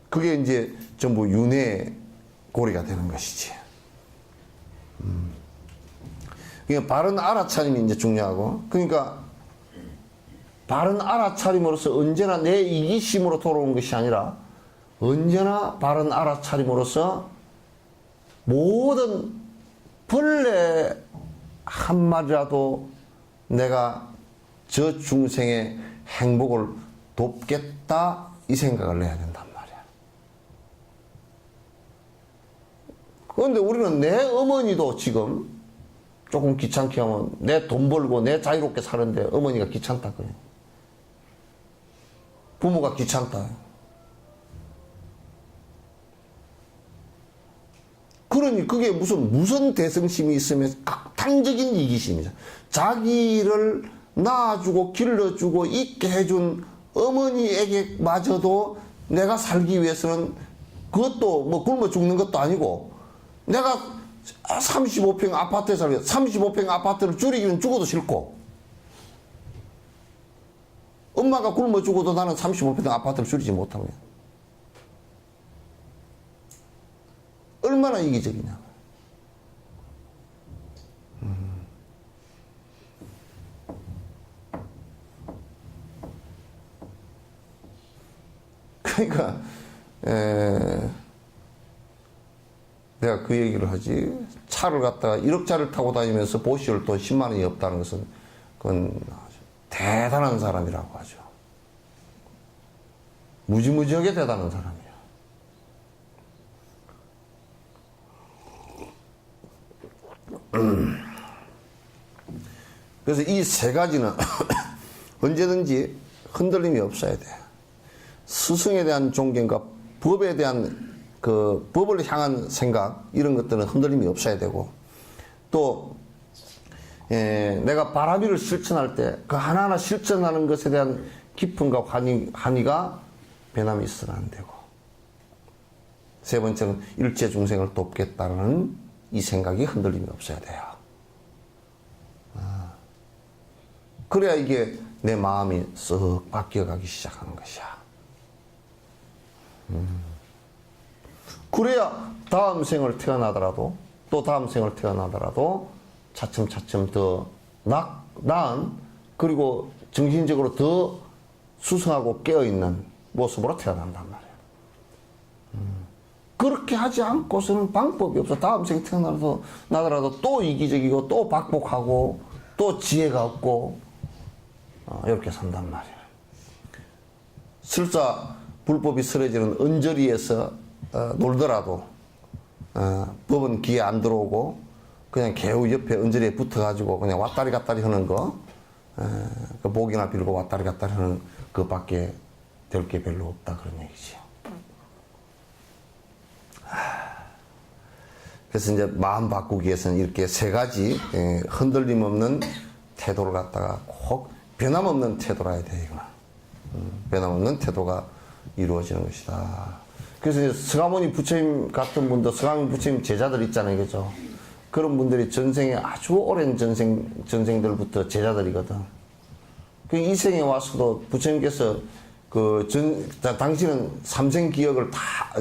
그게 이제 전부 윤회 고리가 되는 것이지. 그러니까 바른 알아차림이 이제 중요하고, 그러니까 바른 알아차림으로서 언제나 내 이기심으로 돌아오는 것이 아니라 언제나 바른 알아차림으로서 모든 벌레 한 마리라도 내가 저 중생의 행복을 돕겠다 이 생각을 내야 된단 말이야. 그런데 우리는 내 어머니도 지금 조금 귀찮게 하면 내 돈 벌고 내 자유롭게 사는데 어머니가 귀찮다 그래. 부모가 귀찮다. 그러니 그게 무슨 대성심이 있으면 극단적인 이기심이죠. 자기를 낳아주고 길러주고 있게 해준 어머니에게 마저도 내가 살기 위해서는 그것도 뭐 굶어 죽는 것도 아니고 내가 35평 아파트에 살게 35평 아파트를 줄이기는 죽어도 싫고 엄마가 굶어 죽어도 나는 35평 아파트를 줄이지 못하면 얼마나 이기적이냐. 그러니까 내가 그 얘기를 하지. 차를 갖다가 1억짜리를 타고 다니면서 보시올 돈 10만 원이 없다는 것은 그건 대단한 사람이라고 하죠. 무지무지하게 대단한 사람이야. 그래서 이 세 가지는 언제든지 흔들림이 없어야 돼. 스승에 대한 존경과 법에 대한 그 법을 향한 생각 이런 것들은 흔들림이 없어야 되고 또 내가 바라비를 실천할 때 그 하나하나 실천하는 것에 대한 기쁨과 환희가 변함이 있어서는 안 되고 세 번째는 일체 중생을 돕겠다는 이 생각이 흔들림이 없어야 돼요. 그래야 이게 내 마음이 쓱 바뀌어가기 시작하는 것이야. 그래야 다음 생을 태어나더라도 또 다음 생을 태어나더라도 차츰차츰 더 나은 그리고 정신적으로 더 수성하고 깨어있는 모습으로 태어난단 말이에요. 그렇게 하지 않고서는 방법이 없어. 다음 생 태어나더라도 또 이기적이고 또 박복하고 또 지혜가 없고 이렇게 산단 말이에요. 설사 불법이 쓰러지는 언저리에서 놀더라도 법은 귀에 안 들어오고 그냥 개우 옆에 언저리에 붙어가지고 그냥 왔다리 갔다리 하는 거 그 목이나 빌고 왔다리 갔다리 하는 그밖에 될 게 별로 없다 그런 얘기죠. 그래서 이제 마음 바꾸기 위해서는 이렇게 세 가지 흔들림 없는 태도를 갖다가 꼭 변함없는 태도라 해야 돼 이거는. 변함없는 태도가 이루어지는 것이다. 그래서 이제 서가모니 부처님 같은 분도 서가모니 부처님 제자들 있잖아요, 그죠? 그런 분들이 전생에 아주 오랜 전생들부터 제자들이거든. 그 이 생에 와서도 부처님께서 당신은 삼생 기억을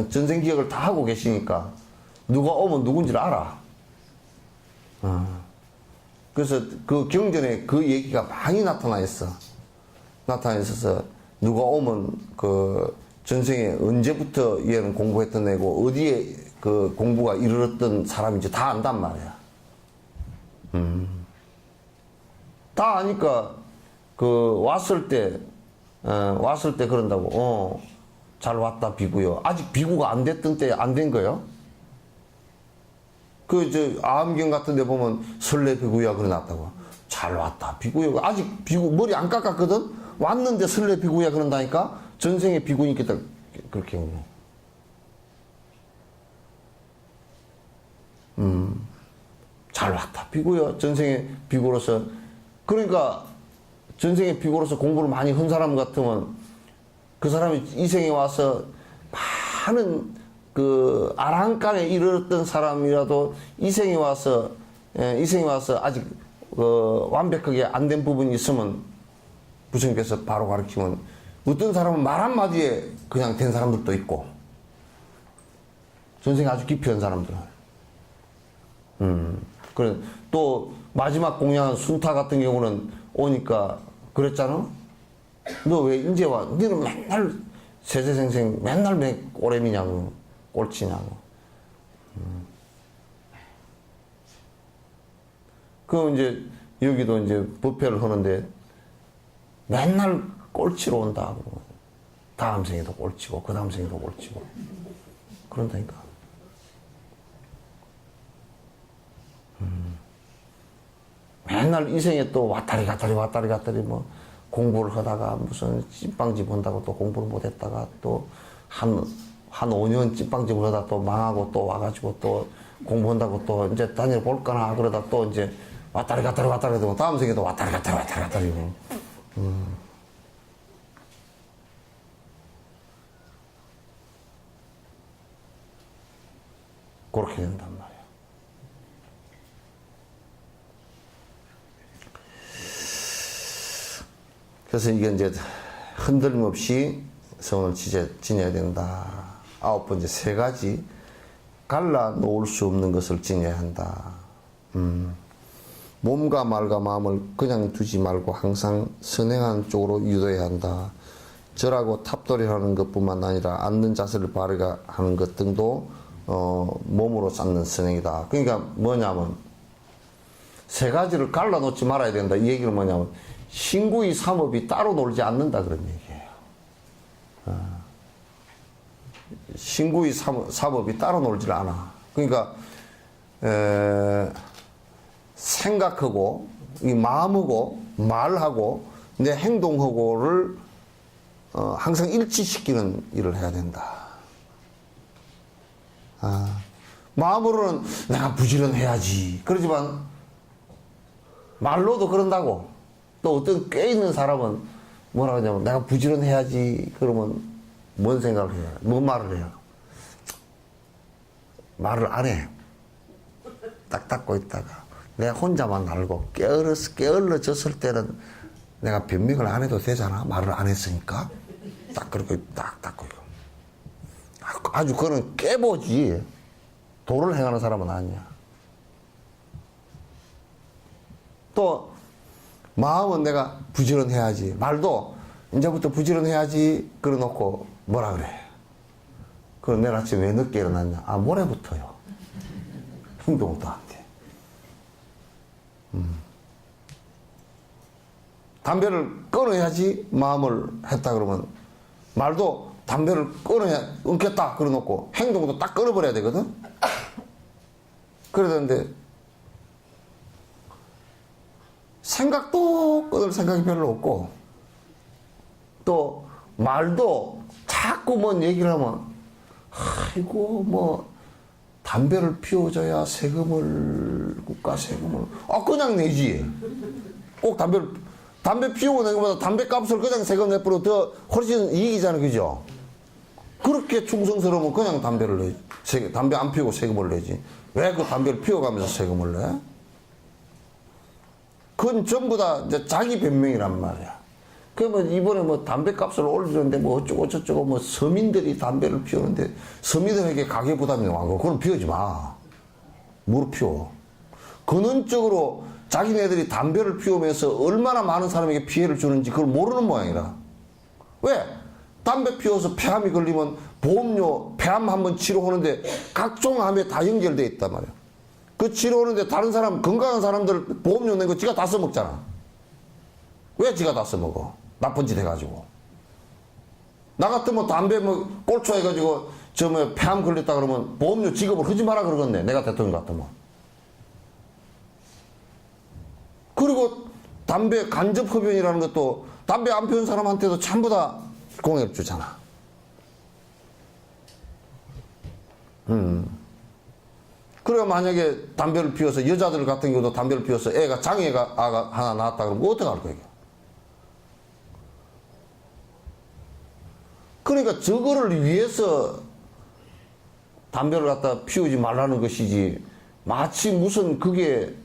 전생 기억을 다 하고 계시니까 누가 오면 누군지를 알아. 그래서 그 경전에 그 얘기가 많이 나타나 있어서 누가 오면 그 전생에 언제부터 얘는 공부했던 애고 어디에 그 공부가 이르렀던 사람인지 다 안단 말이야. 다 아니까 그 왔을 때 그런다고 잘 왔다 비구요. 아직 비구가 안 됐던 때 안 된 거요. 아암경 같은 데 보면 설레 비구야 그래 놨다고. 잘 왔다 비구요. 아직 비구 머리 안 깎았거든. 왔는데 설레 비구야 그런다니까. 전생에 비구니까 그렇게 잘 왔다 비구요. 전생에 비구로서 그러니까 전생에 비구로서 공부를 많이 한 사람 같으면 그 사람이 이 생에 와서 많은 그 아랑간에 이르렀던 사람이라도 이 생에 와서 아직 완벽하게 안 된 부분이 있으면 부처님께서 바로 가르치면 어떤 사람은 말 한마디에 그냥 된 사람들도 있고 전생에 아주 깊이 한 사람들은 그래 또 마지막 공양한 순타 같은 경우는 오니까 그랬잖아. 너 왜 이제 와? 너는 맨날 세세생생 맨날 꼬레미냐고 꼴찌냐고. 그럼 이제 여기도 이제 법회를 하는데 맨날 꼴찌로 온다. 다음 생에도 꼴찌고 그 다음 생에도 꼴찌고 그런다니까. 맨날 이 생에 또 왔다리 갔다리 뭐 공부를 하다가 무슨 찐빵집 한다고 또 공부를 못했다가 또 한 5년 찐빵집을 하다 또 망하고 또 와가지고 또 공부한다고 또 이제 다녀볼까나 그러다 또 이제 왔다리 갔다리 하고 다음 생에도 왔다리 갔다리 그렇게 된단 말이야. 그래서 이게 이제 흔들림 없이 성을 지녀야 된다. 9번째 세 가지 갈라 놓을 수 없는 것을 지녀야 한다. 몸과 말과 마음을 그냥 두지 말고 항상 선행하는 쪽으로 유도해야 한다. 절하고 탑돌이하는 것뿐만 아니라 앉는 자세를 바르게 하는 것 등도 몸으로 쌓는 선행이다. 그러니까 뭐냐면 세 가지를 갈라 놓지 말아야 된다. 이 얘기는 뭐냐면 신구의 삼업이 따로 놀지 않는다 그런 얘기예요. 신구의 삼업이 따로 놀질 않아. 그러니까 생각하고 이 마음하고 말하고 내 행동하고를 항상 일치시키는 일을 해야 된다. 마음으로는 내가 부지런해야지. 그러지만 말로도 그런다고. 또 어떤 꽤 있는 사람은 뭐라 하냐면 내가 부지런해야지. 그러면 뭔 생각을 해요? 뭔 말을 해요? 말을 안 해. 딱 닦고 있다가 내가 혼자만 알고 게을러졌을 때는 내가 변명을 안 해도 되잖아. 말을 안 했으니까. 딱 그렇게 딱 닦고 있고. 아주 그는 깨보지. 도를 행하는 사람은 아니야. 또 마음은 내가 부지런해야지. 말도 이제부터 부지런해야지. 그래놓고 뭐라 그래. 그럼 내일 아침에 왜 늦게 일어났냐. 아, 모레부터요. 행동도 안 돼. 담배를 끊어야지 마음을 했다 그러면 말도 담배를 끊겠다 그래놓고 행동도 딱 끊어버려야 되거든. 그래야 되는데 생각도 끊을 생각이 별로 없고 또 말도 자꾸 뭔 얘기를 하면 아이고 뭐 담배를 피워줘야 세금을 국가 세금을 그냥 내지. 꼭 담배 피우고 내는 것보다 담배 값을 그냥 세금 내버려 더 훨씬 이익이잖아. 그죠? 그렇게 충성스러우면 그냥 담배를 내지. 담배 안 피우고 세금을 내지. 왜 그 담배를 피워가면서 세금을 내? 그건 전부 다 이제 자기 변명이란 말이야. 그러면 이번에 뭐 담배값을 올리는데 뭐 어쩌고 저쩌고 뭐 서민들이 담배를 피우는데 서민들에게 가계 부담이 많고 그럼 피우지 마. 뭐로 피워? 근원적으로 자기네들이 담배를 피우면서 얼마나 많은 사람에게 피해를 주는지 그걸 모르는 모양이라. 왜? 담배 피워서 폐암이 걸리면 보험료 폐암 한번 치료하는데 각종 암에 다 연결돼 있단 말이야. 그 치료하는데 다른 사람 건강한 사람들 보험료 낸 거 지가 다 써먹잖아. 왜 지가 다 써먹어? 나쁜 짓 해가지고. 나 같으면 담배 뭐 꼴초 해가지고 저 뭐 폐암 걸렸다 그러면 보험료 지급을 하지 마라 그러겠네. 내가 대통령 같으면. 그리고 담배 간접 흡연이라는 것도 담배 안 피운 사람한테도 전부 다 공약을 주잖아. 그래가 만약에 담배를 피워서 여자들 같은 경우도 담배를 피워서 애가 장애가 하나 나왔다 그러면 어떡할 거야? 그러니까 저거를 위해서 담배를 갖다 피우지 말라는 것이지 마치 무슨 그게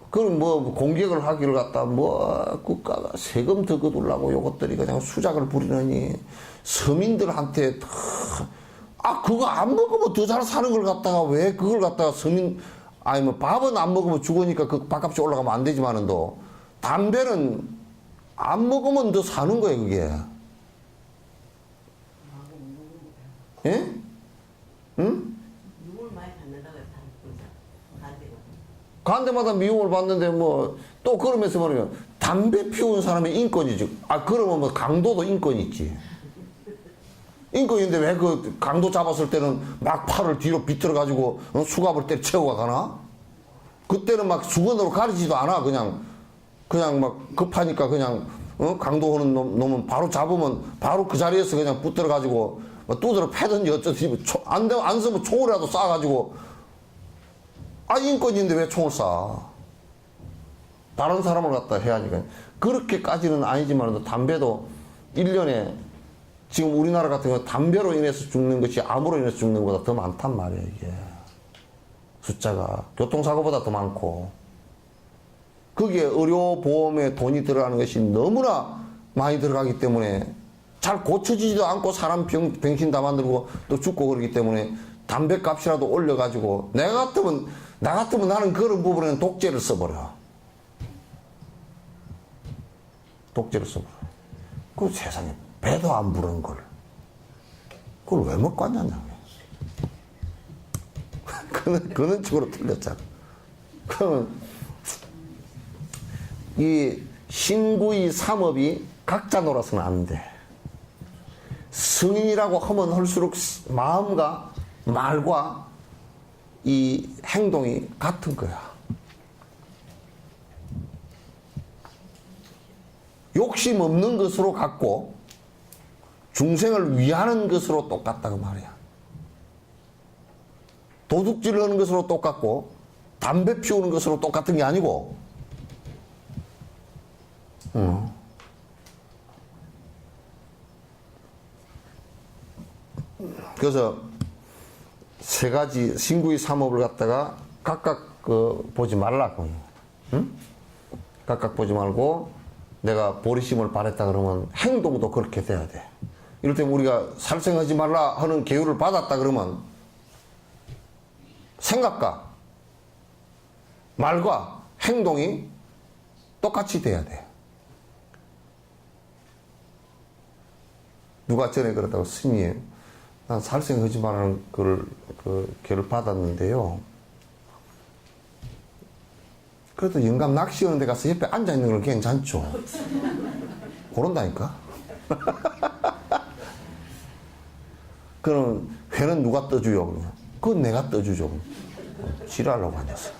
그럼 뭐 공격을 하기를 갖다 뭐 국가가 세금 더 거둘라고 요것들이 그냥 수작을 부리느니 서민들한테 그거 안 먹으면 더 잘 사는 걸 갖다가 왜 그걸 갖다가 아니 뭐 밥은 안 먹으면 죽으니까 그 밥값이 올라가면 안 되지만은도 담배는 안 먹으면 더 사는 거예요 그게. 예? 응? 미움을 많이 받는다고 해서 간데마다 미움을 받는데 뭐 또 그러면서 말이면 담배 피우는 사람의 인권이지. 그러면 뭐 강도도 인권이 있지. 인권인데 왜 그 강도 잡았을 때는 막 팔을 뒤로 비틀어 가지고 수갑을 때려 채우고 가나? 그때는 막 수건으로 가리지도 않아. 그냥 막 급하니까 그냥 강도 하는 놈은 바로 잡으면 바로 그 자리에서 그냥 붙들어 가지고 두드러 패든지 어쩌든지 안 쓰면 총을라도 쏴가지고 인권인데 왜 총을 쏴? 다른 사람을 갖다 해야지. 그렇게까지는 아니지만 담배도 1년에 지금 우리나라 같은 경우 담배로 인해서 죽는 것이 암으로 인해서 죽는 것보다 더 많단 말이에요 이게. 숫자가 교통사고보다 더 많고 거기에 의료보험에 돈이 들어가는 것이 너무나 많이 들어가기 때문에 잘 고쳐지지도 않고 사람 병신 다 만들고 또 죽고 그러기 때문에 담배 값이라도 올려가지고 나 같으면 나는 그런 부분에는 독재를 써버려. 독재를 써버려. 그 세상에 배도 안 부른 걸 그걸 왜 먹고 왔냐냐. 그는 식으로 틀렸잖아. 그러면 이 신구이 삼업이 각자 놀아서는 안 돼. 성인이라고 하면 할수록 마음과 말과 이 행동이 같은 거야. 욕심 없는 것으로 갖고 중생을 위하는 것으로 똑같다고 말이야. 도둑질을 하는 것으로 똑같고 담배 피우는 것으로 똑같은 게 아니고 그래서 세 가지 신구이 삼업을 갖다가 각각 보지 말라고. 응? 각각 보지 말고 내가 보리심을 바랬다 그러면 행동도 그렇게 돼야 돼. 이럴 때면 우리가 살생하지 말라 하는 계율을 받았다 그러면 생각과 말과 행동이 똑같이 돼야 돼. 누가 전에 그랬다고, 스님, 난 살생하지 말라는 계율을 받았는데요. 그래도 영감 낚시하는 데 가서 옆에 앉아있는 건 괜찮죠. 그런다니까. 그럼 회는 누가 떠주요? 그러면. 그건 내가 떠주죠. 지랄하려고 앉았어.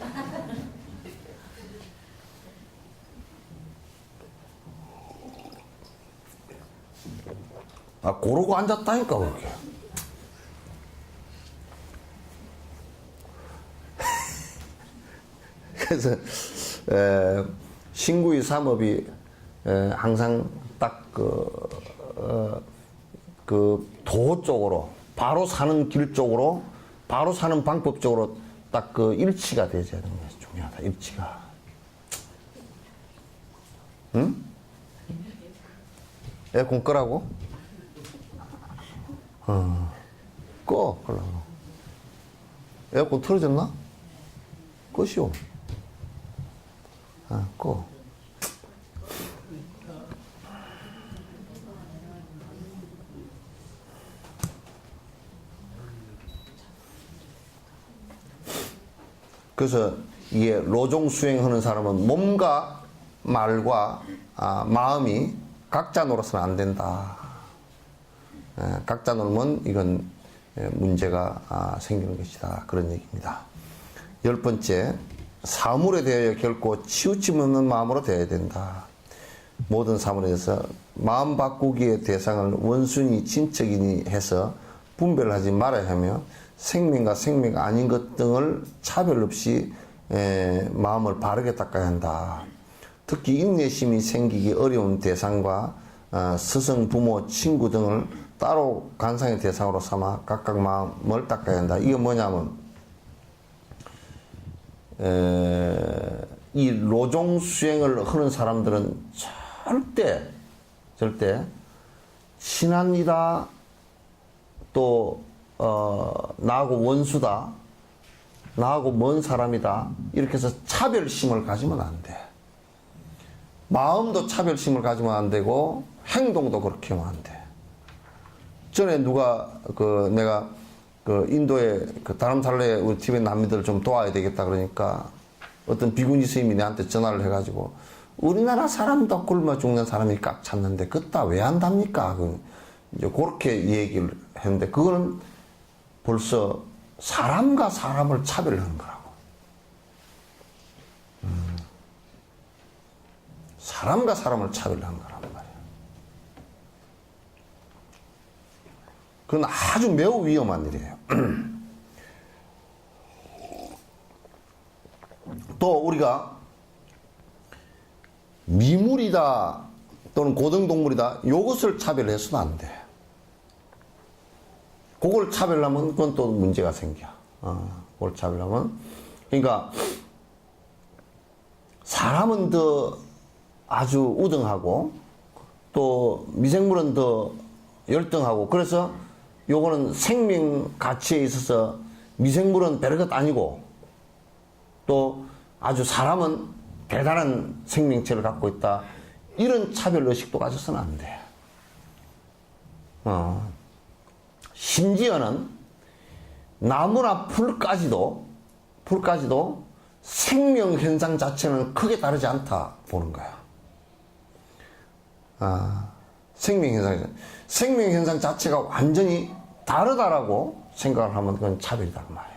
고르고 앉았다니까, 그렇게. 그래서 신구의 삼업이 항상 딱 도 쪽으로, 바로 사는 길 쪽으로, 바로 사는 방법 쪽으로 딱 일치가 되어야 되는 것이 중요하다. 일치가. 응? 에어컨 끄라고? 꺼. 그러려고. 에어컨 틀어졌나? 꺼시오. 꺼. 그래서 이게 로종 수행하는 사람은 몸과 말과 마음이 각자 노릇은 안 된다. 각자 놀면 이건 문제가 생기는 것이다. 그런 얘기입니다. 10번째, 사물에 대하여 결코 치우침 없는 마음으로 대해야 된다. 모든 사물에 대해서 마음 바꾸기의 대상을 원순이 친척이니 해서 분별하지 말아야 하며 생명과 생명 아닌 것 등을 차별 없이 마음을 바르게 닦아야 한다. 특히 인내심이 생기기 어려운 대상과 스승, 부모, 친구 등을 따로 관상의 대상으로 삼아 각각 마음을 닦아야 한다. 이게 뭐냐면 이 로종 수행을 하는 사람들은 절대 친한이다, 또 나하고 원수다, 나하고 먼 사람이다, 이렇게 해서 차별심을 가지면 안 돼. 마음도 차별심을 가지면 안 되고 행동도 그렇게 하면 안 돼. 전에 누가 내가 인도에 다람살레 우리 티베트 난민들을 좀 도와야 되겠다 그러니까 어떤 비구니 스님이 내한테 전화를 해가지고, 우리나라 사람도 굶어 죽는 사람이 꽉 찼는데 그따 왜 한답니까? 이제 그렇게 얘기를 했는데, 그거는 벌써 사람과 사람을 차별하는 거라고. 사람과 사람을 차별하는 거란 말이야. 그건 아주 매우 위험한 일이에요. 또 우리가 미물이다 또는 고등동물이다, 요것을 차별해서는 안 돼. 그걸 차별하면 그건 또 문제가 생겨. 그걸 차별하면. 그러니까 사람은 더 아주 우등하고 또 미생물은 더 열등하고, 그래서 요거는 생명 가치에 있어서 미생물은 별것 아니고 또 아주 사람은 대단한 생명체를 갖고 있다, 이런 차별 의식도 가져서는 안 돼. 심지어는 나무나 풀까지도 생명 현상 자체는 크게 다르지 않다 보는 거야. 생명 현상 자체가 완전히 다르다라고 생각을 하면 그건 차별이다 그 말이야.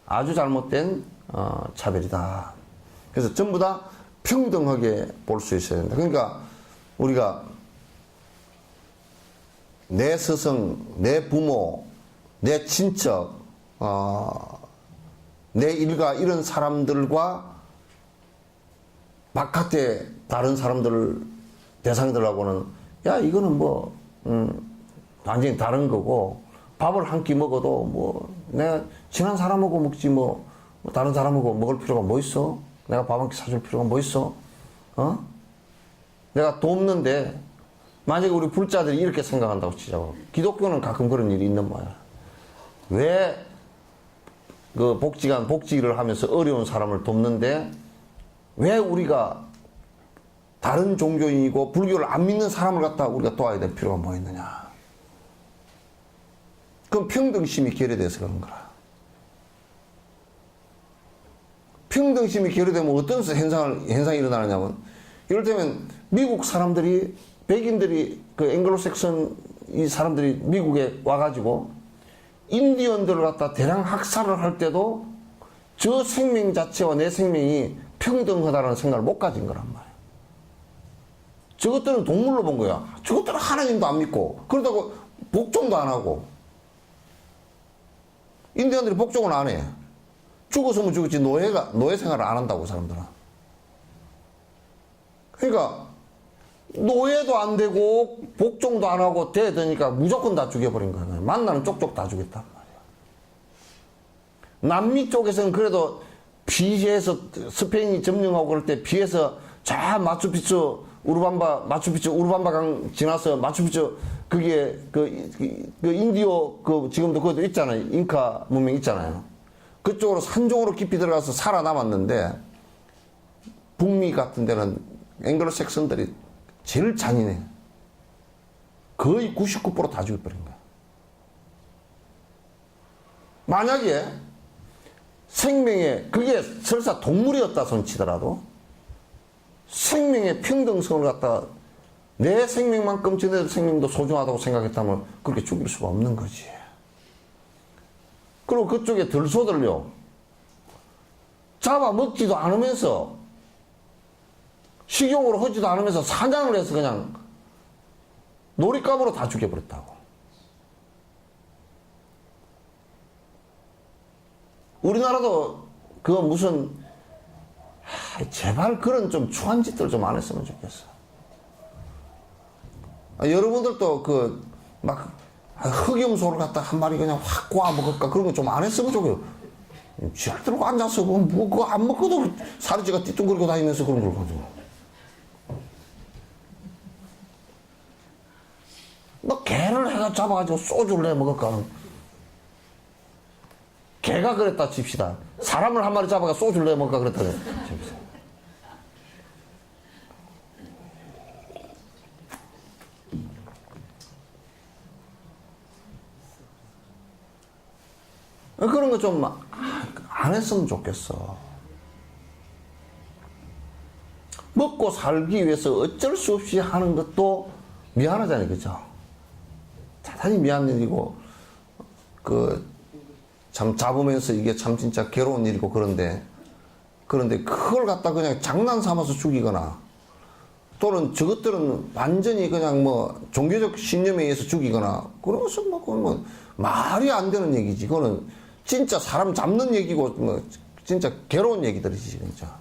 아주 잘못된 차별이다. 그래서 전부 다 평등하게 볼 수 있어야 된다. 그러니까 우리가 내 스승, 내 부모, 내 친척, 내 일가, 이런 사람들과 바깥에 다른 사람들, 대상들하고는 야 이거는 뭐 완전히 다른 거고, 밥을 한 끼 먹어도 뭐 내가 친한 사람하고 먹지 뭐 다른 사람하고 먹을 필요가 뭐 있어? 내가 밥 한 끼 사줄 필요가 뭐 있어? 어? 내가 돕는데 만약에 우리 불자들이 이렇게 생각한다고 치자고. 기독교는 가끔 그런 일이 있는 거야. 왜 그 복지를 하면서 어려운 사람을 돕는데 왜 우리가 다른 종교인이고 불교를 안 믿는 사람을 갖다 우리가 도와야 될 필요가 뭐 있느냐. 그건 평등심이 결여돼서 그런 거라. 평등심이 결여되면 어떤 현상이 일어나느냐면, 이를테면 미국 사람들이, 백인들이, 그 앵글로색슨 이 사람들이 미국에 와가지고 인디언들을 갖다 대량 학살을 할 때도 저 생명 자체와 내 생명이 평등하다는 생각을 못 가진 거란 말이야. 저것들은 동물로 본 거야. 저것들은 하나님도 안 믿고, 그러다고 복종도 안 하고. 인디언들이 복종을 안 해. 죽었으면 죽었지 노예 생활을 안 한다고, 사람들은. 그러니까 노예도 안 되고 복종도 안 하고 되니까 무조건 다 죽여버린 거야. 만나는 쪽쪽 다 죽였단 말이야. 남미 쪽에서는 그래도 비에서 스페인이 점령하고 그럴 때 비에서 저 마추픽추 우르반바 강 지나서 마추픽추 그게 그 인디오 그 지금도 그것도 있잖아요. 잉카 문명 있잖아요. 그쪽으로 산종으로 깊이 들어가서 살아남았는데 북미 같은 데는 앵글로색슨들이 제일 잔인해. 거의 99% 다 죽여버린 거야. 만약에 생명에 그게 설사 동물이었다 손 치더라도 생명의 평등성을 갖다가 내 생명만큼 쟤네들 생명도 소중하다고 생각했다면 그렇게 죽일 수가 없는 거지. 그리고 그쪽에 들소들요, 잡아먹지도 않으면서 식용으로 하지도 않으면서 사냥을 해서 그냥 놀잇감으로 다 죽여버렸다고. 우리나라도 그 무슨 제발 그런 좀 추한 짓들 좀 안 했으면 좋겠어. 여러분들도 그 막 흑염소를 갖다 한 마리 그냥 확 꼬아 먹을까 그런 거 좀 안 했으면 좋겠어. 쥐알 들고 앉아서 뭐 그거 안 먹고도 사르지가 띠뚱거리고 다니면서 그런 걸 가지고. 뭐 개를 해가 잡아가지고 소주를 내 먹을까? 개가 그랬다 칩시다. 사람을 한 마리 잡아가 소주를 내 먹을까 그랬다 칩시다. 그런 거 좀 안 했으면 좋겠어. 먹고 살기 위해서 어쩔 수 없이 하는 것도 미안하잖아요, 그죠? 대단히 미안 일이고, 참 잡으면서 이게 참 진짜 괴로운 일이고 그런데 그걸 갖다 그냥 장난 삼아서 죽이거나, 또는 저것들은 완전히 그냥 뭐 종교적 신념에 의해서 죽이거나, 그런 것은 그건 뭐 말이 안 되는 얘기지. 그거는 진짜 사람 잡는 얘기고, 뭐, 진짜 괴로운 얘기들이지, 진짜.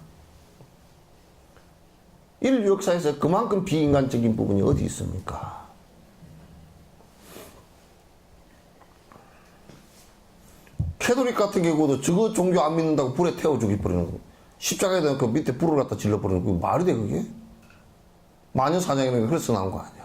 인류 역사에서 그만큼 비인간적인 부분이 어디 있습니까? 캐톨릭 같은 경우도 저거 종교 안 믿는다고 불에 태워 죽여버리는 거. 십자가에다 그 밑에 불을 갖다 질러버리는 거. 말이 돼, 그게? 마녀 사냥이라는 게 그래서 나온 거 아니야.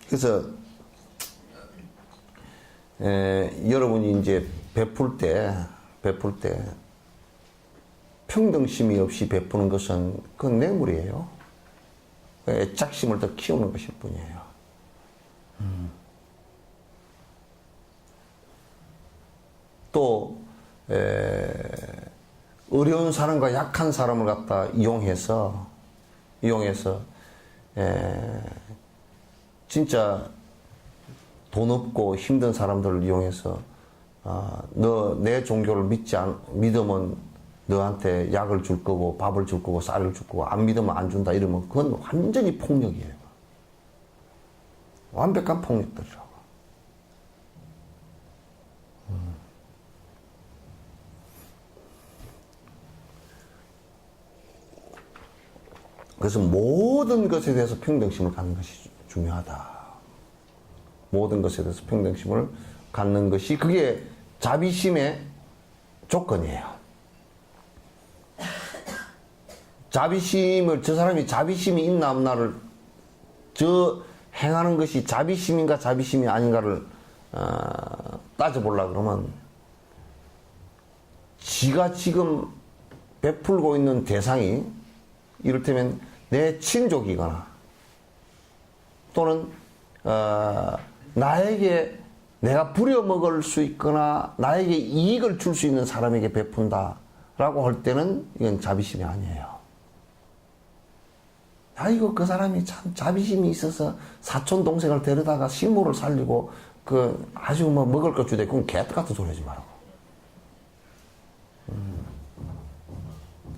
그래서 여러분이 이제 베풀 때 평등심이 없이 베푸는 것은 그건 뇌물이에요. 애착심을 더 키우는 것일 뿐이에요. 또 어려운 사람과 약한 사람을 갖다 이용해서 진짜 돈 없고 힘든 사람들을 이용해서 너 내 종교를 믿으면 너한테 약을 줄 거고 밥을 줄 거고 쌀을 줄 거고 안 믿으면 안 준다 이러면 그건 완전히 폭력이에요. 완벽한 폭력들이라고. 그래서 모든 것에 대해서 평등심을 갖는 것이 중요하다. 모든 것에 대해서 평등심을 갖는 것이 그게 자비심의 조건이에요. 자비심을 저 사람이 자비심이 있나 없나를 저 행하는 것이 자비심인가 자비심이 아닌가를 따져보려고 그러면 지가 지금 베풀고 있는 대상이 이를테면 내 친족이거나 또는 나에게 내가 부려먹을 수 있거나 나에게 이익을 줄 수 있는 사람에게 베푼다 라고 할 때는 이건 자비심이 아니에요. 아이고 그 사람이 참 자비심이 있어서 사촌 동생을 데려다가 식모를 살리고 그 아주 뭐 먹을 것 주대. 그건 개 같은 소리 하지 말라고.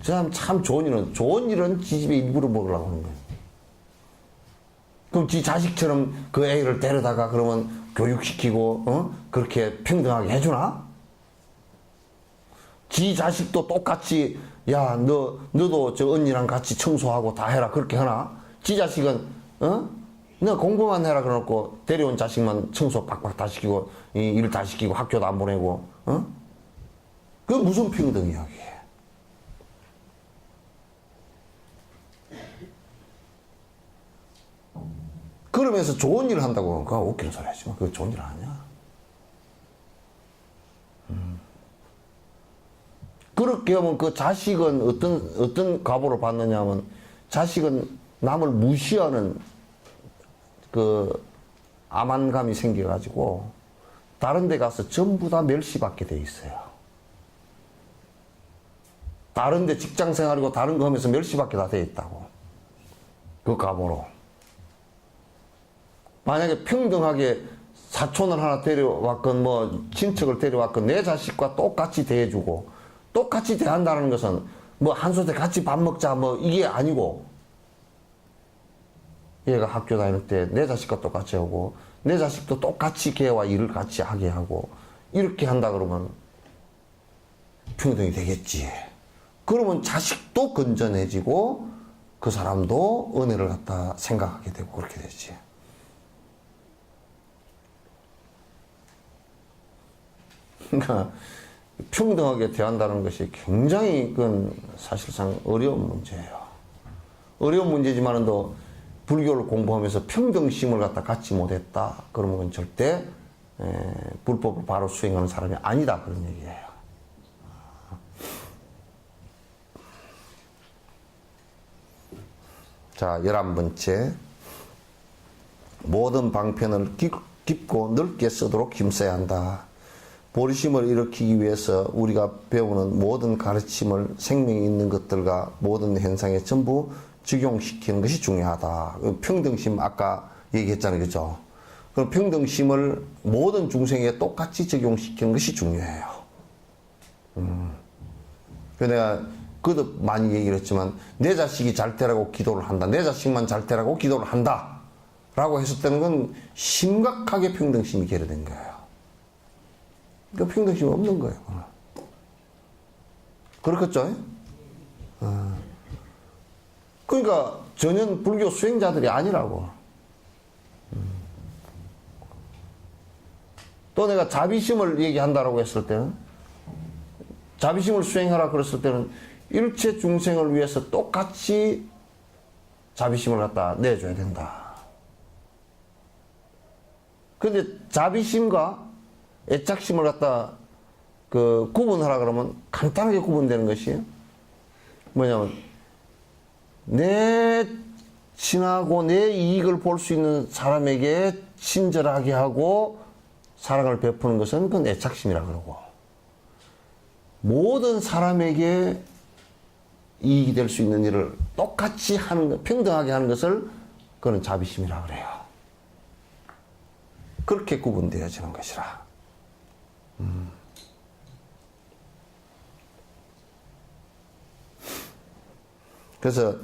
저 사람 참 좋은 일은 지 집에 일부러 먹으려고 하는 거예요. 그럼 지 자식처럼 그 애를 데려다가 그러면 교육시키고 그렇게 평등하게 해주나? 지 자식도 똑같이 야 너도 저 언니랑 같이 청소하고 다 해라 그렇게 하나? 지 자식은 너 공부만 해라 그래놓고 데려온 자식만 청소 빡빡 다 시키고 일 다 시키고 학교도 안 보내고 그게 무슨 평등이야 그게. 그러면서 좋은 일을 한다고 그거 웃기는 소리 하지 마. 그거 좋은 일 아니야. 그렇게 하면 그 자식은 어떤 과보를 받느냐 하면 자식은 남을 무시하는 그 암만감이 생겨가지고 다른 데 가서 전부 다 멸시받게 돼 있어요. 다른 데 직장 생활이고 다른 거 하면서 멸시받게 다 돼 있다고. 그 과보로. 만약에 평등하게 사촌을 하나 데려왔건 뭐 친척을 데려왔건 내 자식과 똑같이 대해주고 똑같이 대한다는 것은 뭐 한솥에 같이 밥 먹자 뭐 이게 아니고 얘가 학교 다닐 때 내 자식과 똑같이 하고 내 자식도 똑같이 걔와 일을 같이 하게 하고 이렇게 한다 그러면 평등이 되겠지. 그러면 자식도 건전해지고 그 사람도 은혜를 갖다 생각하게 되고 그렇게 되지. 그러니까 평등하게 대한다는 것이 굉장히 그건 사실상 어려운 문제예요. 어려운 문제지만도 불교를 공부하면서 평등심을 갖다 갖지 못했다. 그러면 그건 절대 불법을 바로 수행하는 사람이 아니다. 그런 얘기예요. 자, 11번째. 모든 방편을 깊고 넓게 쓰도록 힘써야 한다. 보리심을 일으키기 위해서 우리가 배우는 모든 가르침을 생명이 있는 것들과 모든 현상에 전부 적용시키는 것이 중요하다. 평등심 아까 얘기했잖아요. 그죠? 그럼 평등심을 모든 중생에 똑같이 적용시키는 것이 중요해요. 내가 그도 많이 얘기를 했지만 내 자식이 잘 되라고 기도를 한다. 내 자식만 잘 되라고 기도를 한다. 라고 했을 때는 건 심각하게 평등심이 결여된 거예요. 그러니까 평등심이 없는 거예요. 그렇겠죠? 그러니까 전혀 불교 수행자들이 아니라고. 또 내가 자비심을 얘기한다라고 했을 때는 자비심을 수행하라 그랬을 때는 일체 중생을 위해서 똑같이 자비심을 갖다 내줘야 된다. 근데 자비심과 애착심을 갖다 구분하라 그러면 간단하게 구분되는 것이 뭐냐면 내 친하고 내 이익을 볼 수 있는 사람에게 친절하게 하고 사랑을 베푸는 것은 그건 애착심이라 그러고 모든 사람에게 이익이 될 수 있는 일을 똑같이 하는 것, 평등하게 하는 것을 그건 자비심이라 그래요. 그렇게 구분되어지는 것이라. 그래서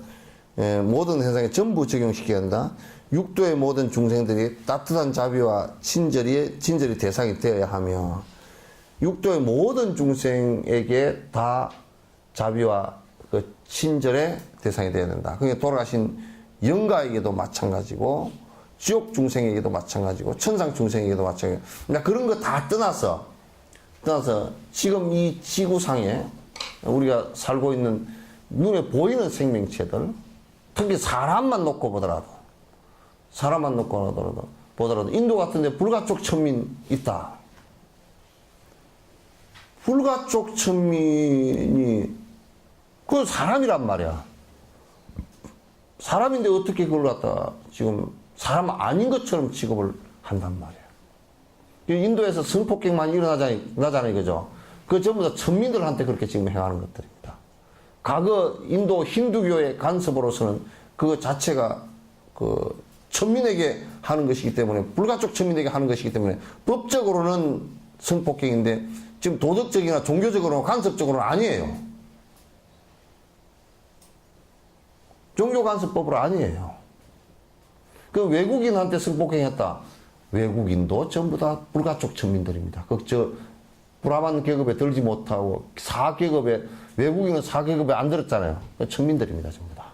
모든 현상에 전부 적용시켜야 한다. 육도의 모든 중생들이 따뜻한 자비와 친절이 대상이 되어야 하며 육도의 모든 중생에게 다 자비와 그 친절의 대상이 되어야 된다. 그게 돌아가신 영가에게도 마찬가지고 지옥 중생에게도 마찬가지고 천상 중생에게도 마찬가지고. 그러니까 그런 거 다 떠나서 지금 이 지구상에 우리가 살고 있는 눈에 보이는 생명체들, 특히 사람만 놓고 보더라도 인도 같은 데 불가촉 천민 있다. 불가촉 천민이 그 사람이란 말이야. 사람인데 어떻게 그걸 갖다 지금 사람 아닌 것처럼 취급을 한단 말이야. 인도에서 성폭행 많이 일어나잖아요, 그죠? 그 전부 다 천민들한테 그렇게 지금 행하는 것들입니다. 과거 인도 힌두교의 간섭으로서는 그거 자체가 그 천민에게 하는 것이기 때문에, 불가촉 천민에게 하는 것이기 때문에 법적으로는 성폭행인데 지금 도덕적이나 종교적으로나 간섭적으로는 아니에요. 종교 간섭법으로 아니에요. 그 외국인한테 성폭행했다. 외국인도 전부 다 불가촉 천민들입니다. 브라만 계급에 들지 못하고 외국인은 4계급에 안 들었잖아요. 천민들입니다, 전부 다.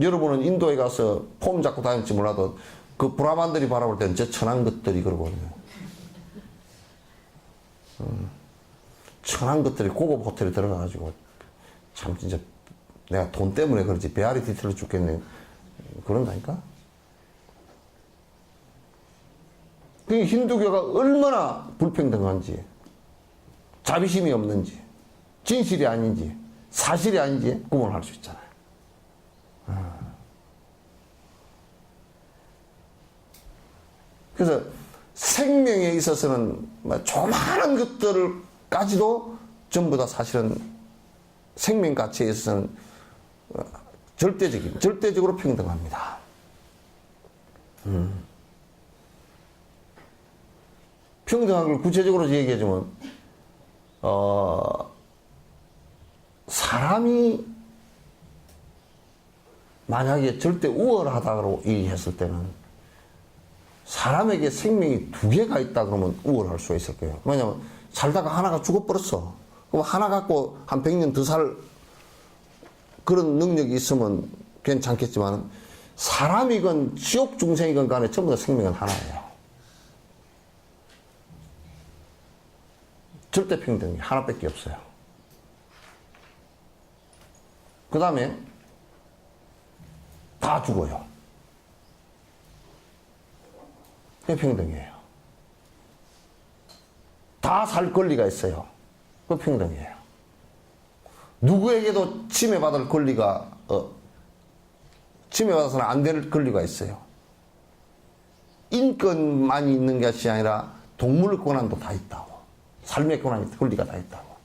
여러분은 인도에 가서 폼 잡고 다닐지 몰라도 그 브라만들이 바라볼 때는 저 천한 것들이 그러거든요. 천한 것들이 고급 호텔에 들어가가지고 참 진짜 내가 돈 때문에 그렇지 배앓이 뒤틀려 죽겠네 그런다니까. 그게 힌두교가 얼마나 불평등한지, 자비심이 없는지, 진실이 아닌지, 사실이 아닌지 구분할 수 있잖아요. 그래서 생명에 있어서는 조그마한 것들까지도 전부 다 사실은 생명 가치에 있어서는 절대적으로 평등합니다. 평등한 걸 구체적으로 얘기해주면, 사람이 만약에 절대 우월하다고 얘기했을 때는 사람에게 생명이 2개가 있다 그러면 우월할 수가 있을 거예요. 왜냐면 살다가 하나가 죽어버렸어. 그럼 하나 갖고 한 100년 더 살 그런 능력이 있으면 괜찮겠지만 사람이건 지옥 중생이건 간에 전부 다 생명은 하나예요. 절대 평등이 하나밖에 없어요. 그 다음에 다 죽어요. 그게 평등이에요. 다 살 권리가 있어요. 그게 평등이에요. 누구에게도 침해받을 권리가 침해받아서는 안 될 권리가 있어요. 인권만이 있는 것이 아니라 동물 권한도 다 있다고. 삶의 권리가 다 있다고.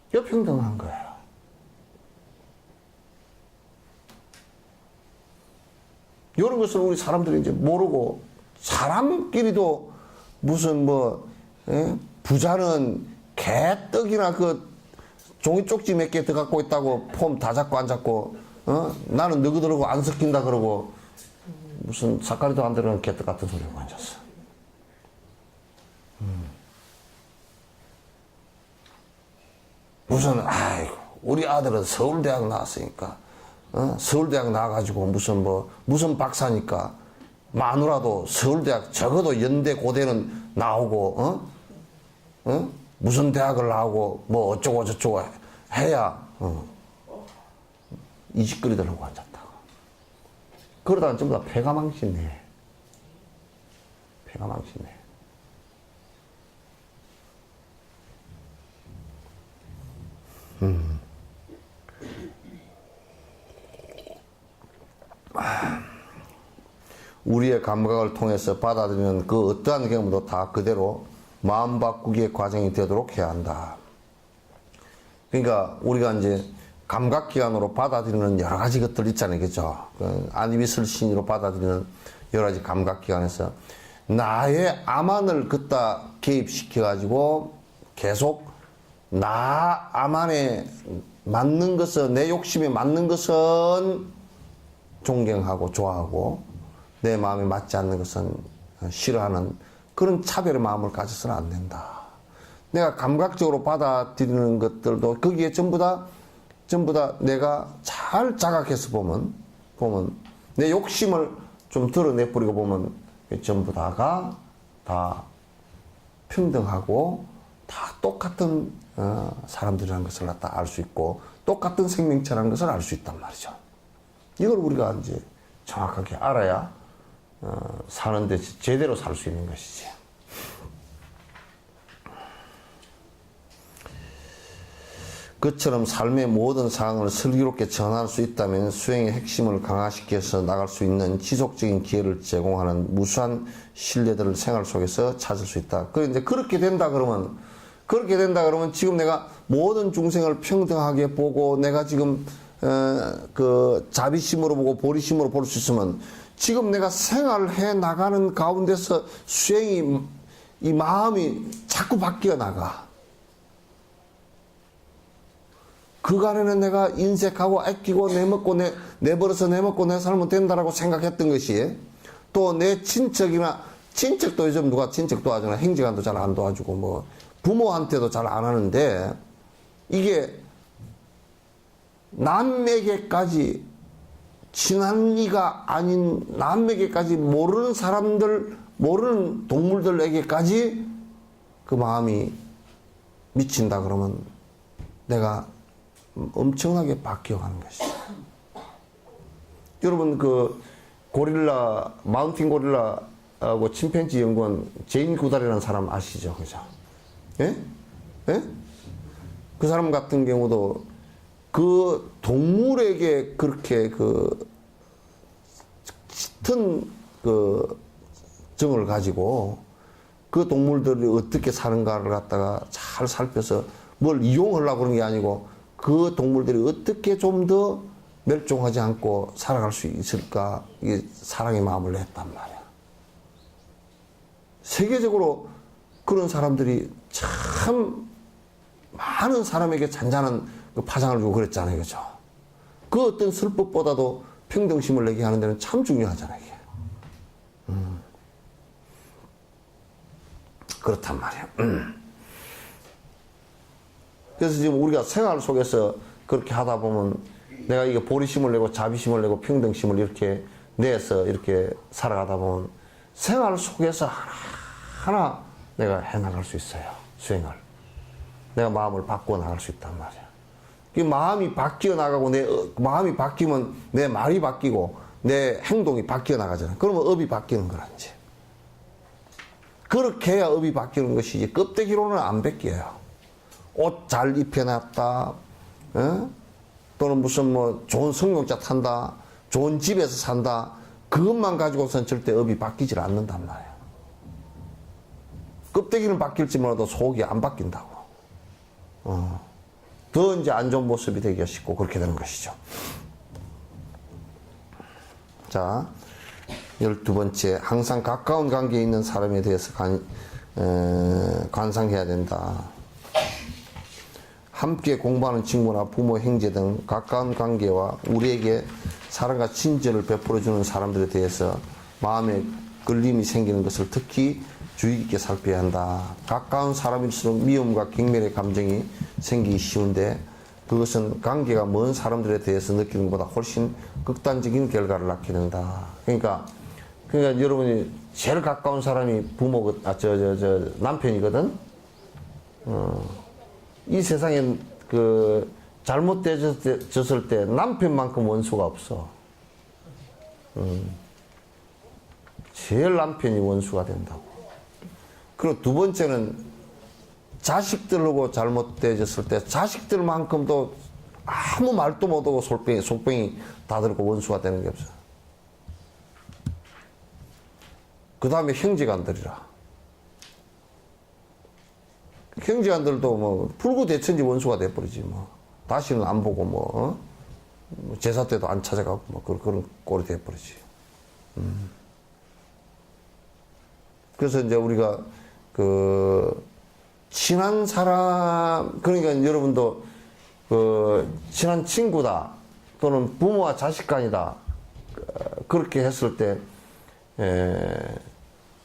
이게 평등한 거예요. 이런 것을 우리 사람들이 이제 모르고, 사람끼리도 무슨 부자는 개떡이나 그 종이 쪽지 몇 개 더 갖고 있다고 폼 다 잡고 안 잡고, 나는 너희들하고 안 섞인다 그러고, 무슨 사카리도 안 들어가는 개떡 같은 소리 하고 앉았어. 무슨, 아이고, 우리 아들은 서울대학 나왔으니까, 서울대학 나와가지고 무슨 박사니까, 마누라도 서울대학, 적어도 연대 고대는 나오고, 무슨 대학을 나오고, 어쩌고 저쩌고 해야, 이 짓거리들 하고 앉았다고. 그러다가 전부 다 폐가 망신네. 폐가 망신네. 우리의 감각을 통해서 받아들이는 그 어떠한 경험도 다 그대로 마음 바꾸기의 과정이 되도록 해야 한다. 그러니까 우리가 이제 감각기관으로 받아들이는 여러 가지 것들 있잖아요. 그죠? 안위설신으로 받아들이는 여러 가지 감각기관에서 나의 암안을 긋다 개입시켜가지고 계속 나 암안에 맞는 것은, 내 욕심에 맞는 것은 존경하고 좋아하고, 내 마음에 맞지 않는 것은 싫어하는 그런 차별의 마음을 가져서는 안 된다. 내가 감각적으로 받아들이는 것들도 거기에 전부 다 내가 잘 자각해서 보면 내 욕심을 좀 드러내버리고 보면 전부 다가 다 평등하고 다 똑같은 사람들이라는 것을 다 알 수 있고 똑같은 생명체라는 것을 알 수 있단 말이죠. 이걸 우리가 이제 정확하게 알아야 사는데 제대로 살 수 있는 것이지. 그처럼 삶의 모든 상황을 슬기롭게 전할 수 있다면 수행의 핵심을 강화시켜서 나갈 수 있는 지속적인 기회를 제공하는 무수한 신뢰들을 생활 속에서 찾을 수 있다. 그런데 그렇게 된다 그러면 지금 내가 모든 중생을 평등하게 보고 내가 지금 그 자비심으로 보고 보리심으로 볼 수 있으면 지금 내가 생활해 나가는 가운데서 수행이 이 마음이 자꾸 바뀌어 나가. 그간에는 내가 인색하고 아끼고 내버려서 내먹고 내 살면 된다라고 생각했던 것이 또 내 친척도 요즘 누가 친척 도와주나 행지관도 잘 안 도와주고 뭐 부모한테도 잘 안 하는데 이게 남에게까지 친한 이가 아닌 남에게까지 모르는 사람들 모르는 동물들에게까지 그 마음이 미친다 그러면 내가 엄청나게 바뀌어가는 것이죠. 여러분 그 고릴라 마운틴 고릴라하고 침팬지 연구원 제인 구달이라는 사람 아시죠, 그죠? 예? 예? 그 사람 같은 경우도 그 동물에게 그렇게 그 짙은 그 정을 가지고 그 동물들이 어떻게 사는가를 갖다가 잘 살펴서 뭘 이용하려고 그런 게 아니고 그 동물들이 어떻게 좀 더 멸종하지 않고 살아갈 수 있을까 이게 사랑의 마음을 냈단 말이야. 세계적으로 그런 사람들이 참 많은 사람에게 잔잔한 그 파장을 주고 그랬잖아요, 그죠? 그 어떤 슬픔보다도 평등심을 내게 하는 데는 참 중요하잖아요, 이게. 그렇단 말이야. 그래서 지금 우리가 생활 속에서 그렇게 하다 보면 내가 이게 보리심을 내고 자비심을 내고 평등심을 이렇게 내서 이렇게 살아가다 보면 생활 속에서 하나하나 내가 해나갈 수 있어요. 수행을. 내가 마음을 바꾸어 나갈 수 있단 말이야. 이 마음이 바뀌어 나가고 마음이 바뀌면 내 말이 바뀌고 내 행동이 바뀌어 나가잖아. 그러면 업이 바뀌는 거란지. 그렇게 해야 업이 바뀌는 것이지 껍데기로는 안 바뀌어요. 옷 잘 입혀놨다, 또는 무슨 뭐 좋은 승용차 탄다, 좋은 집에서 산다, 그것만 가지고선 절대 업이 바뀌질 않는단 말이야. 껍데기는 바뀔지 몰라도 속이 안 바뀐다고. 더 이제 안 좋은 모습이 되기가 쉽고 그렇게 되는 것이죠. 자, 12번째, 항상 가까운 관계에 있는 사람에 대해서 관상해야 된다. 함께 공부하는 친구나 부모, 형제 등 가까운 관계와 우리에게 사랑과 친절을 베풀어주는 사람들에 대해서 마음에 끌림이 생기는 것을 특히 주의 깊게 살펴야 한다. 가까운 사람일수록 미움과 경멸의 감정이 생기기 쉬운데 그것은 관계가 먼 사람들에 대해서 느끼는 것보다 훨씬 극단적인 결과를 낳게 된다. 그러니까 여러분이 제일 가까운 사람이 남편이거든. 이 세상에 그 잘못되었을 때 남편만큼 원수가 없어. 제일 남편이 원수가 된다고. 그리고 두 번째는 자식들하고 잘못되었을 때 자식들만큼도 아무 말도 못하고 속병이 다 들고 원수가 되는 게 없어. 그 다음에 형제간들이라. 형제간들도 뭐 불구대천지 원수가 돼버리지 뭐. 다시는 안 보고 뭐 제사 때도 안 찾아가고 뭐 그런 꼴이 돼버리지. 그래서 이제 우리가 그 친한 사람, 그러니까 여러분도 그 친한 친구다 또는 부모와 자식 간이다 그렇게 했을 때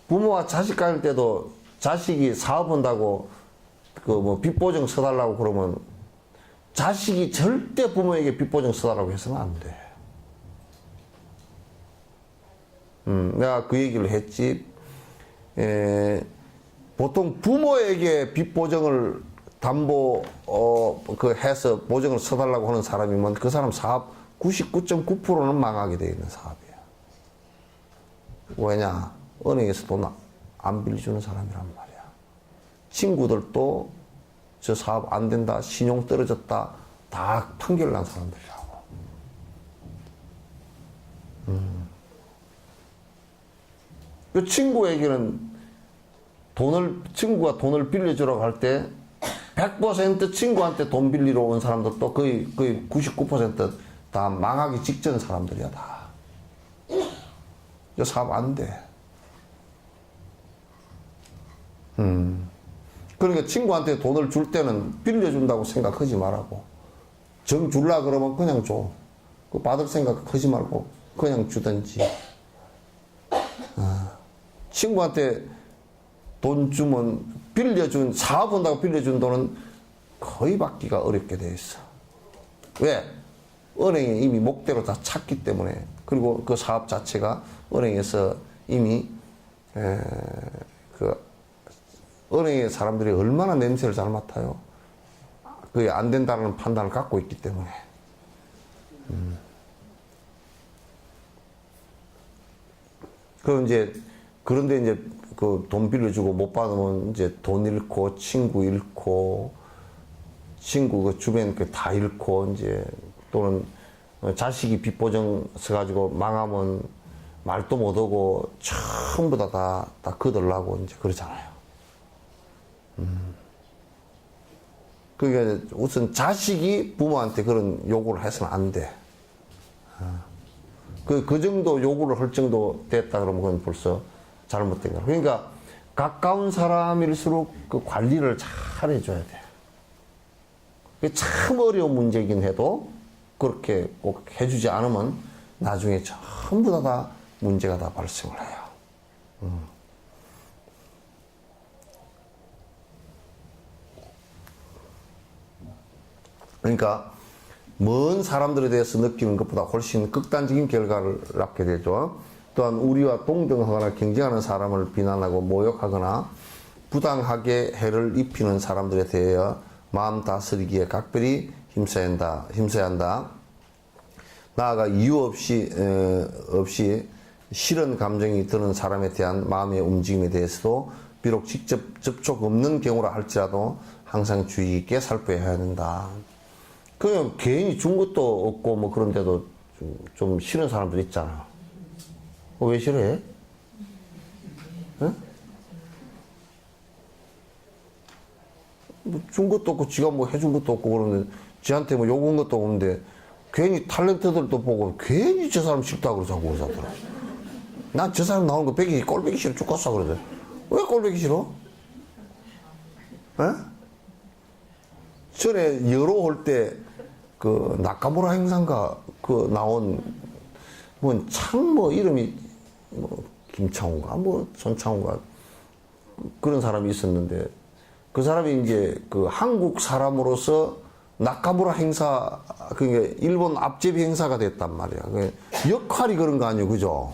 부모와 자식 간일 때도 자식이 사업한다고 그 뭐 빚보증 써달라고 그러면 자식이 절대 부모에게 빚보증 써달라고 해서는 안 돼. 내가 그 얘기를 했지. 보통 부모에게 빚보증을 그 해서 보증을 써달라고 하는 사람이면 그 사람 사업 99.9%는 망하게 되어 있는 사업이야. 왜냐? 은행에서 돈 안 빌려주는 사람이란 말이야. 친구들도 저 사업 안 된다, 신용 떨어졌다, 다 판결 난 사람들이라고. 그 친구에게는 친구가 돈을 빌려주라고 할 때 100% 친구한테 돈 빌리러 온 사람들도 거의 99% 다 망하기 직전 사람들이야, 다. 저 사업 안 돼. 그러니까 친구한테 돈을 줄 때는 빌려준다고 생각하지 말라고. 정 줄라 그러면 그냥 줘. 그 받을 생각 하지 말고 그냥 주든지. 친구한테 돈 주면 사업한다고 빌려준 돈은 거의 받기가 어렵게 돼 있어. 왜? 은행이 이미 목대로 다 찼기 때문에. 그리고 그 사업 자체가 은행에서 이미 은행의 사람들이 얼마나 냄새를 잘 맡아요. 그게 안 된다는 판단을 갖고 있기 때문에. 그런데 이제 그 돈 빌려주고 못 받으면 이제 돈 잃고 친구 잃고 친구 그 주변 그 다 잃고 이제 또는 자식이 빚보증 써가지고 망하면 말도 못하고 전부 다 거들라고 이제 그러잖아요. 그러니까 우선 자식이 부모한테 그런 요구를 해서는 안 돼. 그 정도 요구를 할 정도 됐다 그러면 그건 벌써 잘못된 거야. 그러니까 가까운 사람일수록 그 관리를 잘 해줘야 돼. 그게 참 어려운 문제이긴 해도 그렇게 꼭 해주지 않으면 나중에 전부 다 문제가 다 발생을 해요. 그러니까 먼 사람들에 대해서 느끼는 것보다 훨씬 극단적인 결과를 낳게 되죠. 또한 우리와 동등하거나 경쟁하는 사람을 비난하고 모욕하거나 부당하게 해를 입히는 사람들에 대하여 마음 다스리기에 각별히 힘써야 한다. 나아가 이유 없이 싫은 감정이 드는 사람에 대한 마음의 움직임에 대해서도 비록 직접 접촉 없는 경우라 할지라도 항상 주의 깊게 살펴야 한다. 그냥 괜히 준 것도 없고 뭐 그런데도 좀 싫은 사람들 있잖아. 왜 싫어해? 응? 뭐 준 것도 없고 지가 뭐 해준 것도 없고 그러는데 지한테 뭐 요구한 것도 없는데 괜히 탤런트들도 보고 괜히 저 사람 싫다고 그러자고 그러더라. 난 저 사람 나오는 거 꼴보기 싫어 죽겠어 그러대. 왜 꼴보기 싫어? 에? 전에 여로 올 때 그 나카무라 행사인가 그 나온 뭐 이름이 뭐 김창호가 뭐 손창호가 그런 사람이 있었는데 그 사람이 이제 그 한국 사람으로서 나카무라 행사 그게 일본 앞제비 행사가 됐단 말이야. 역할이 그런 거 아니에요, 그죠?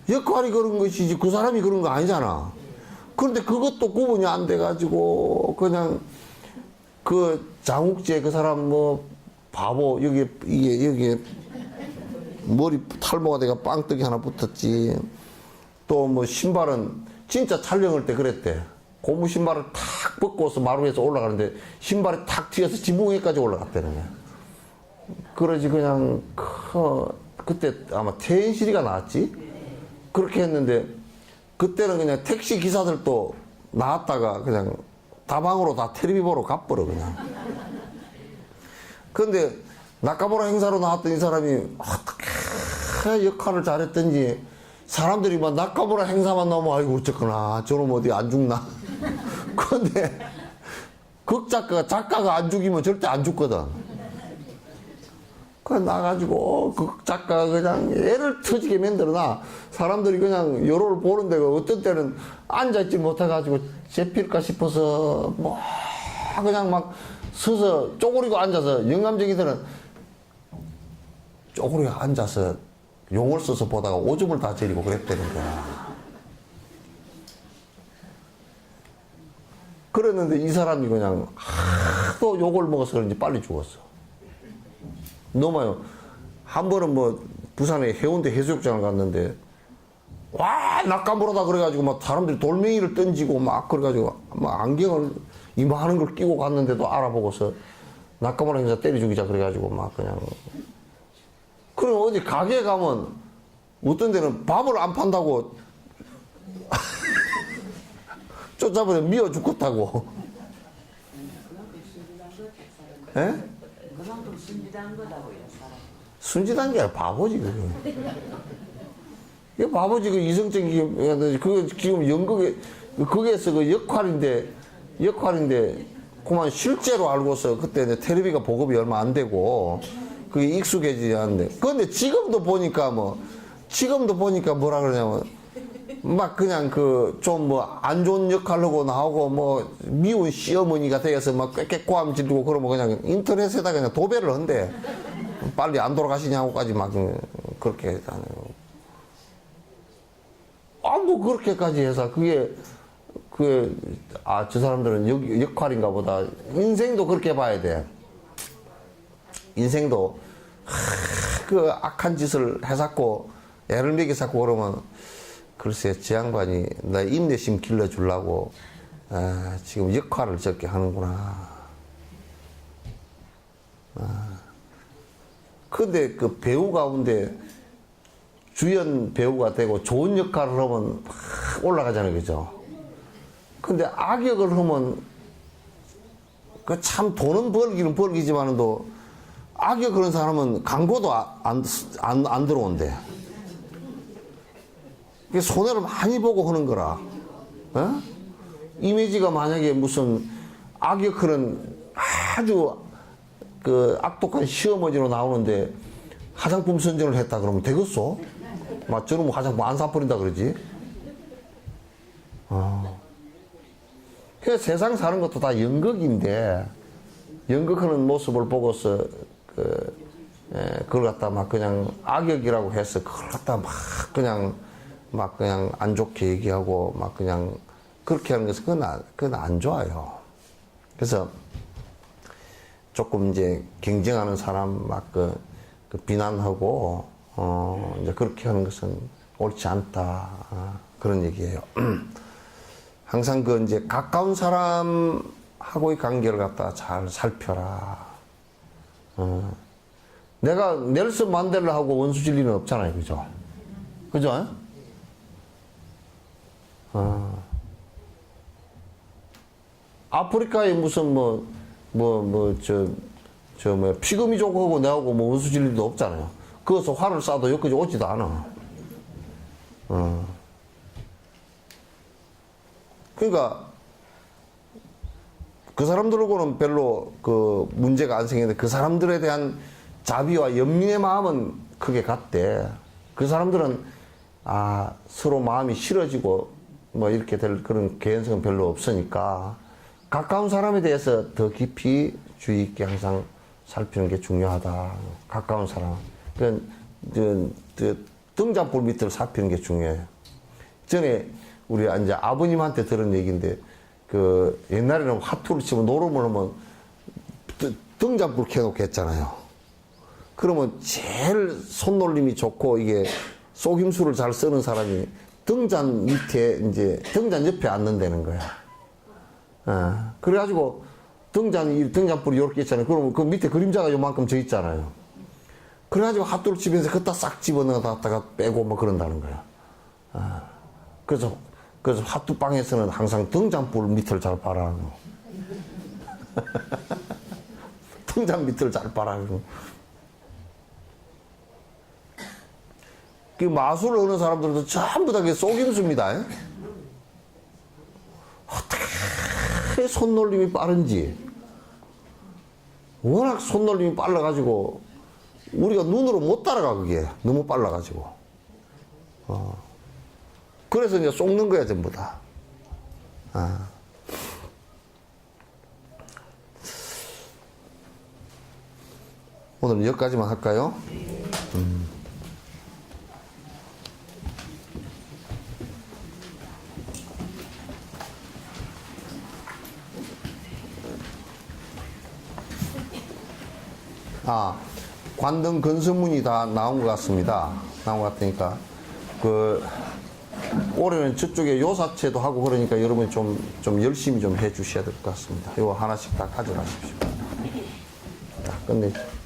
역할이 그런 것이지 그 사람이 그런 거 아니잖아. 그런데 그것도 구분이 안 돼가지고 그냥 그 장욱재 그 사람 뭐 바보 여기에 머리 탈모가 돼가 빵떡이 하나 붙었지. 또 뭐 신발은 진짜 촬영할 때 그랬대. 고무 신발을 탁 벗고서 마루에서 올라가는데 신발이 탁 튀어서 지붕에까지 올라갔다는 거야. 그러지 그냥 그때 아마 태인실이가 나왔지. 그렇게 했는데 그때는 그냥 택시 기사들도 나왔다가 그냥 다방으로 다 텔레비 보러 가버려 그냥. 그런데 나카무라 행사로 나왔던 이 사람이 어떻게 역할을 잘했던지 사람들이 막 나카무라 행사만 나오면 아이고 어쨌거나 저놈 어디 안 죽나. 그런데 작가가 안 죽이면 절대 안 죽거든. 그 나가지고 그 작가가 그냥 애를 터지게 만들어놔. 사람들이 그냥 여로를 보는데 어떤 때는 앉아있지 못해가지고 제필까 싶어서 뭐 그냥 막 서서 쪼그리고 앉아서 영감쟁이들은 쪼그리고 앉아서 용을 써서 보다가 오줌을 다 저리고 그랬다는 거야. 그랬는데 이 사람이 그냥 하도 욕을 먹어서 그런지 빨리 죽었어. 너무요. 한 번은 뭐 부산에 해운대 해수욕장을 갔는데 와 낙가물어다 그래가지고 막 사람들이 돌멩이를 던지고 막 그래가지고 막 안경을 이만한 걸 끼고 갔는데도 알아보고서 낙가물어 행사 때려 죽이자 그래가지고 막 그냥. 그럼 어디 가게에 가면 어떤 데는 밥을 안 판다고 쫓아버려 미워 죽겠다고. 예? 그만큼 순진한 거다고요, 사람. 순진한 게 아니라 바보지, 그게. 이게 바보지, 그 이성적인, 그거 지금 연극에, 거기에서 그 역할인데, 그만 실제로 알고서 그때 내 텔레비가 보급이 얼마 안 되고, 그게 익숙해지지 않는데. 그런데 지금도 보니까 뭐라 그러냐면, 막 그냥 그 좀 뭐 안 좋은 역할하고 나오고 뭐 미운 시어머니가 되어서 막 꾀꾀꼬암 지르고 그러면 그냥 인터넷에다 그냥 도배를 한대. 빨리 안 돌아가시냐고까지 막 그렇게 하네요. 뭐 그렇게까지 해서 저 사람들은 역할인가 보다. 인생도 그렇게 봐야 돼. 인생도 그 악한 짓을 해갖고 애를 먹여갖고 그러면 글쎄, 지 양반이 나 인내심 길러주려고 지금 역할을 저렇게 하는구나. 근데 그 배우 가운데 주연 배우가 되고 좋은 역할을 하면 막 올라가잖아요, 그죠? 근데 악역을 하면 그 참 돈은 벌기는 벌기지만도 악역 그런 사람은 광고도 안 들어온대. 손해를 많이 보고 하는 거라. 어? 이미지가 만약에 무슨 악역하는 아주 그 악독한 시어머니로 나오는데 화장품 선전을 했다 그러면 되겠어? 막 저는 뭐 화장품 안 사버린다 그러지? 그래서 세상 사는 것도 다 연극인데 연극하는 모습을 보고서 그걸 갖다 막 그냥 악역이라고 해서 그걸 갖다 막 그냥 안 좋게 얘기하고 막 그냥 그렇게 하는 것은 그건 안 좋아요. 그래서 조금 이제 경쟁하는 사람 막 그 비난하고 이제 그렇게 하는 것은 옳지 않다. 그런 얘기예요. 항상 그 이제 가까운 사람하고의 관계를 갖다 잘 살펴라. 내가 넬슨 만델라하고 원수 질 리는 없잖아요, 그죠? 그죠? 아프리카에 무슨 피그미족하고 내하고 뭐 원수 질 일도 없잖아요. 거기서 화를 쏴도 여기까지 오지도 않아. 그러니까 그 사람들하고는 별로 그 문제가 안 생기는데 그 사람들에 대한 자비와 연민의 마음은 크게 같대. 그 사람들은 서로 마음이 싫어지고 뭐 이렇게 될 그런 개연성은 별로 없으니까 가까운 사람에 대해서 더 깊이 주의 있게 항상 살피는 게 중요하다. 가까운 사람. 등잔불 밑을 살피는 게 중요해요. 전에 우리 이제 아버님한테 들은 얘기인데 그 옛날에는 화투를 치면 노름을 하면 등잔불 켜놓고 했잖아요. 그러면 제일 손놀림이 좋고 이게 속임수를 잘 쓰는 사람이 등잔 밑에 이제 등잔 옆에 앉는다는 거야. 그래가지고 등잔불이 이렇게 있잖아요. 그러면 그 밑에 그림자가 요만큼 져 있잖아요. 그래가지고 핫도를 치면서 그따 싹 집어넣어다가 빼고 뭐 그런다는 거야. 그래서 핫도빵에서는 항상 등잔불 밑을 잘 봐라. 등잔 밑을 잘 봐라. 그 마술을 하는 사람들도 전부 다 속임수입니다. 어떻게 손놀림이 빠른지. 워낙 손놀림이 빨라가지고 우리가 눈으로 못 따라가, 그게. 너무 빨라가지고. 그래서 이제 쏙는 거야, 전부 다. 오늘은 여기까지만 할까요? 관등 건설문이 다 나온 것 같습니다. 나온 것 같으니까. 올해는 저쪽에 요사체도 하고 그러니까 여러분이 좀 열심히 좀 해 주셔야 될 것 같습니다. 이거 하나씩 다 가져가십시오. 자, 끝내죠.